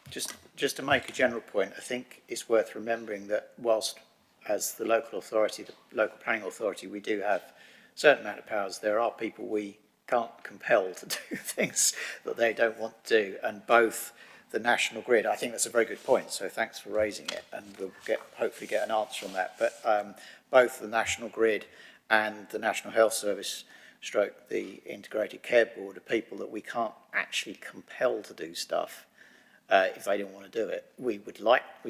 Just to make a general point, I think it's worth remembering that whilst as the local authority, the local planning authority, we do have a certain amount of powers, there are people we can't compel to do things that they don't want to do, and both the National Grid, I think that's a very good point, so thanks for raising it, and we'll hopefully get an answer on that, but both the National Grid and the National Health Service stroke the Integrated Care Board are people that we can't actually compel to do stuff if they don't want to do it. We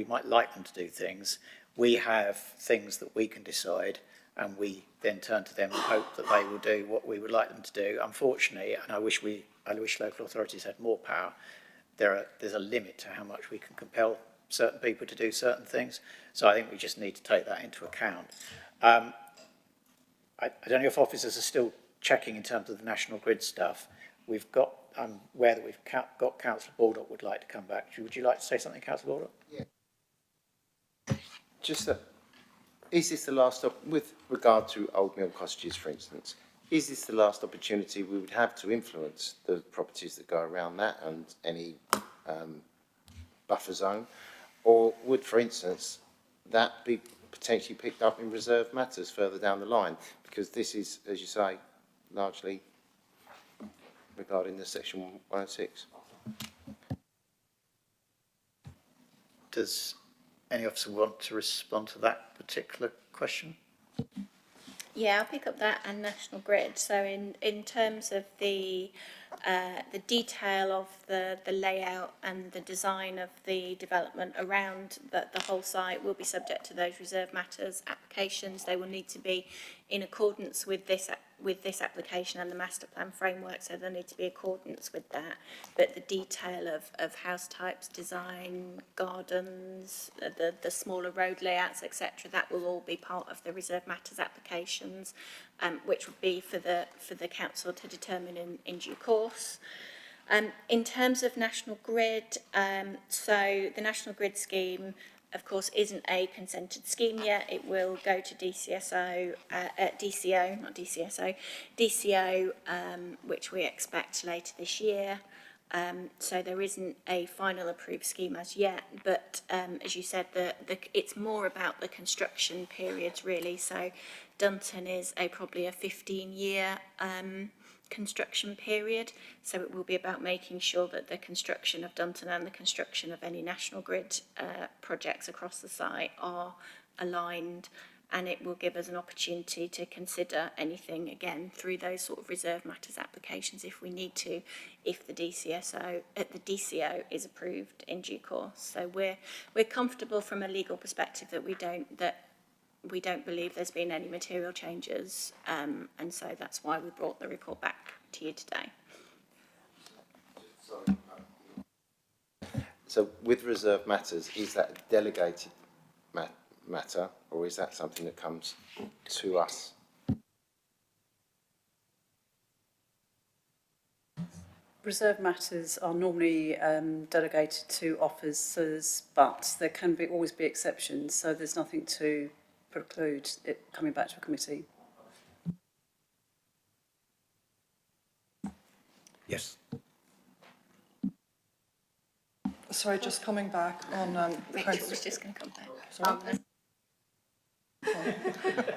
might like them to do things. We have things that we can decide, and we then turn to them and hope that they will do what we would like them to do. Unfortunately, and I wish local authorities had more power, there's a limit to how much we can compel certain people to do certain things. So I think we just need to take that into account. I don't know if officers are still checking in terms of the National Grid stuff. We've got, I'm aware that we've got Councillor Baldock would like to come back. Would you like to say something, Councillor Baldock? Yeah. Just is this the last, with regard to Old Mill Cottages, for instance, is this the last opportunity we would have to influence the properties that go around that and any buffer zone? Or would, for instance, that be potentially picked up in reserved matters further down the line? Because this is, as you say, largely regarding the Section 106. Does any officer want to respond to that particular question? Yeah, I'll pick up that and National Grid. So in terms of the detail of the layout and the design of the development around the whole site will be subject to those reserve matters applications. They will need to be in accordance with this application and the master plan framework, so there need to be accordance with that. But the detail of house types, design, gardens, the smaller road layouts, etc., that will all be part of the reserve matters applications, which would be for the council to determine in due course. In terms of National Grid, so the National Grid scheme, of course, isn't a consented scheme yet. It will go to DCO, which we expect later this year. So there isn't a final approved scheme as yet, but as you said, it's more about the construction periods really. So Dunton is probably a 15-year construction period, so it will be about making sure that the construction of Dunton and the construction of any National Grid projects across the site are aligned, and it will give us an opportunity to consider anything again through those sort of reserve matters applications if we need to, if the DCO is approved in due course. So we're comfortable from a legal perspective that we don't believe there's been any material changes, and so that's why we brought the report back to you today. So with reserve matters, is that a delegated matter, or is that something that comes to us? Reserve matters are normally delegated to officers, but there can always be exceptions, so there's nothing to preclude it coming back to a committee. Yes. Sorry, just coming back on... Rachel was just going to come back.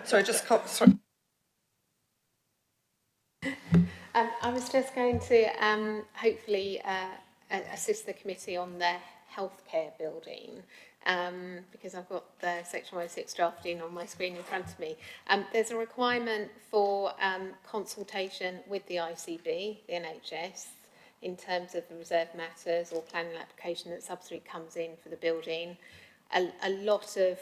Sorry, sorry. I was just going to hopefully assist the committee on the healthcare building, because I've got the Section 106 drafting on my screen in front of me. There's a requirement for consultation with the ICB, the NHS, in terms of the reserve matters or planning application that subsequently comes in for the building. A lot of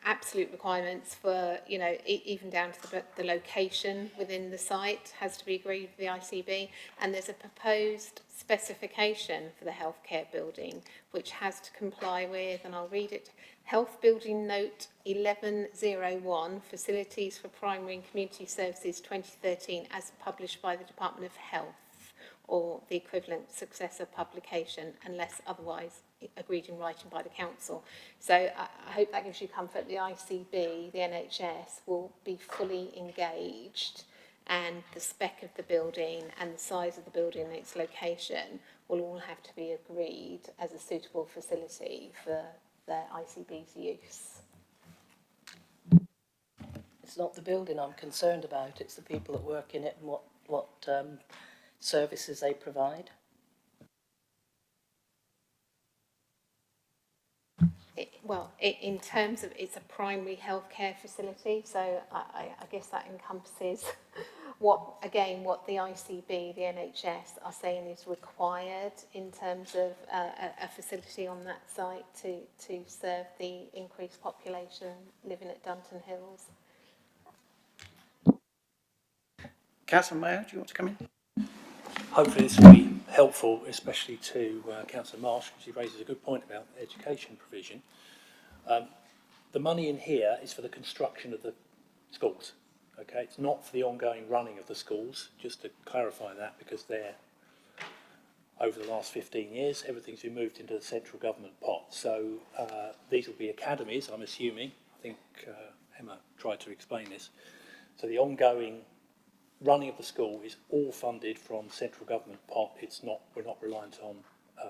absolute requirements for, you know, even down to the location within the site has to be agreed with the ICB, and there's a proposed specification for the healthcare building which has to comply with, and I'll read it, Health Building Note 1101, Facilities for Primary and Community Services 2013, as published by the Department of Health, or the equivalent successor publication, unless otherwise agreed in writing by the council. So I hope that gives you comfort. The ICB, the NHS, will be fully engaged, and the spec of the building and the size of the building and its location will all have to be agreed as a suitable facility for the ICB's use. It's not the building I'm concerned about, it's the people that work in it and what services they provide. In terms of, it's a primary healthcare facility, so I guess that encompasses what the ICB, the NHS are saying is required in terms of a facility on that site to serve the increased population living at Dunton Hills. Councillor Mayo, do you want to come in? Hopefully this will be helpful, especially to Councillor Marsh, because he raises a good point about education provision. The money in here is for the construction of the schools. Okay, it's not for the ongoing running of the schools, just to clarify that, because they're, over the last 15 years, everything's been moved into the central government pot. So these will be academies, I'm assuming. I think Emma tried to explain this. So the ongoing running of the school is all funded from central government pot. It's not, we're not reliant on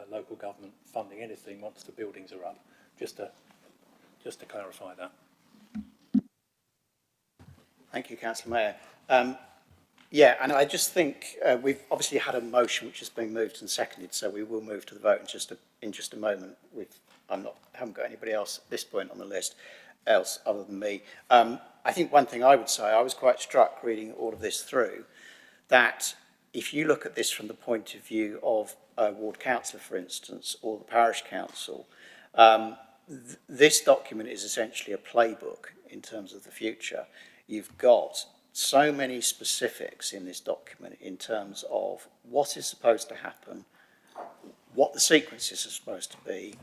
local government funding anything once the buildings are up, just to clarify that. Thank you, Councillor Mayo. Yeah, and I just think we've obviously had a motion which has been moved and seconded, so we will move to the vote in just a moment. Haven't got anybody else at this point on the list else other than me. I think one thing I would say, I was quite struck reading all of this through, that if you look at this from the point of view of a ward councillor, for instance, or the parish council, this document is essentially a playbook in terms of the future. You've got so many specifics in this document in terms of what is supposed to happen, what the sequences are supposed to be,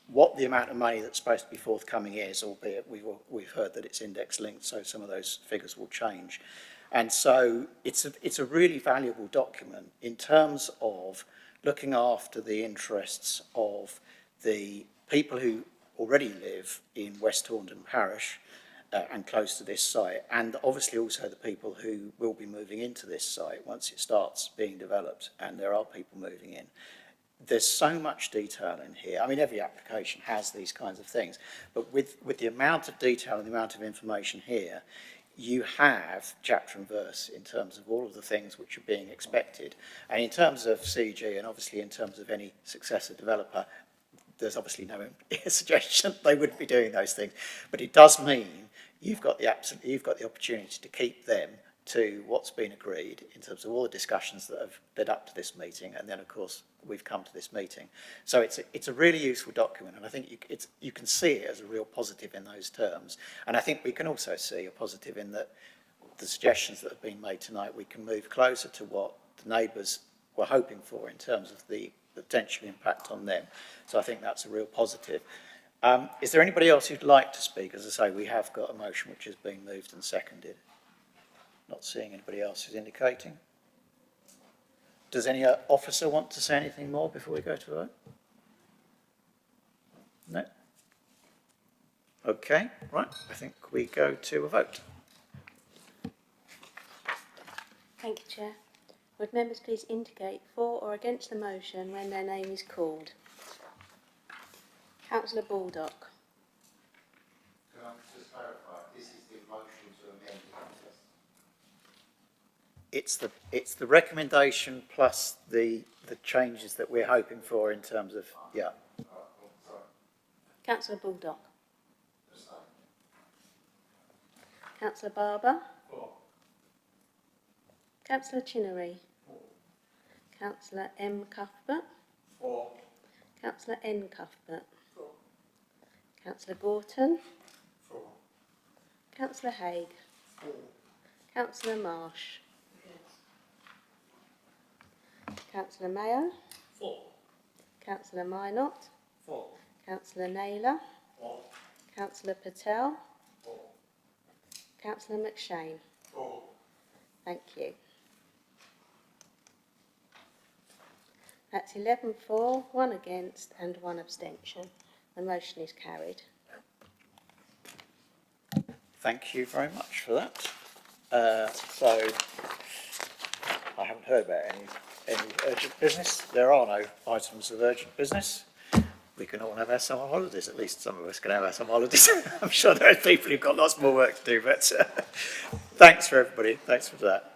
what the amount of money that's supposed to be forthcoming is, albeit we've heard that it's index linked, so some of those figures will change. And so it's a really valuable document in terms of looking after the interests of the people who already live in West Horndon Parish and close to this site, and obviously also the people who will be moving into this site once it starts being developed, and there are people moving in. There's so much detail in here. I mean, every application has these kinds of things, but with the amount of detail and the amount of information here, you have chapter and verse in terms of all of the things which are being expected. And in terms of CG, and obviously in terms of any successor developer, there's obviously no suggestion they wouldn't be doing those things. But it does mean you've got the opportunity to keep them to what's been agreed in terms of all the discussions that have led up to this meeting, and then of course we've come to this meeting. So it's a really useful document, and I think you can see it as a real positive in those terms. And I think we can also see a positive in that the suggestions that have been made tonight, we can move closer to what the neighbours were hoping for in terms of the potential impact on them. So I think that's a real positive. Is there anybody else who'd like to speak? As I say, we have got a motion which has been moved and seconded. Not seeing anybody else who's indicating. Does any officer want to say anything more before we go to vote? No? Okay, right. I think we go to a vote. Thank you, Chair. Would members please indicate for or against the motion when their name is called? Councillor Baldock. Can I just clarify, this is the motion to amend the It's the recommendation plus the changes that we're hoping for in terms of, yeah. Councillor Baldock. Councillor Barber. Councillor Chinnery. Councillor M. Cuthbert. Councillor N. Cuthbert. Councillor Gorton. Councillor Haigh. Councillor Marsh. Councillor Mayo. Councillor Minot. Councillor Naylor. Councillor Patel. Councillor McShane. Thank you. That's 11 for, 1 against and 1 abstention. The motion is carried. Thank you very much for that. So, I haven't heard about any urgent business. There are no items of urgent business. We can all have our summer holidays, at least some of us can have our summer holidays. I'm sure there are people who've got lots more work to do, but thanks for everybody. Thanks for that.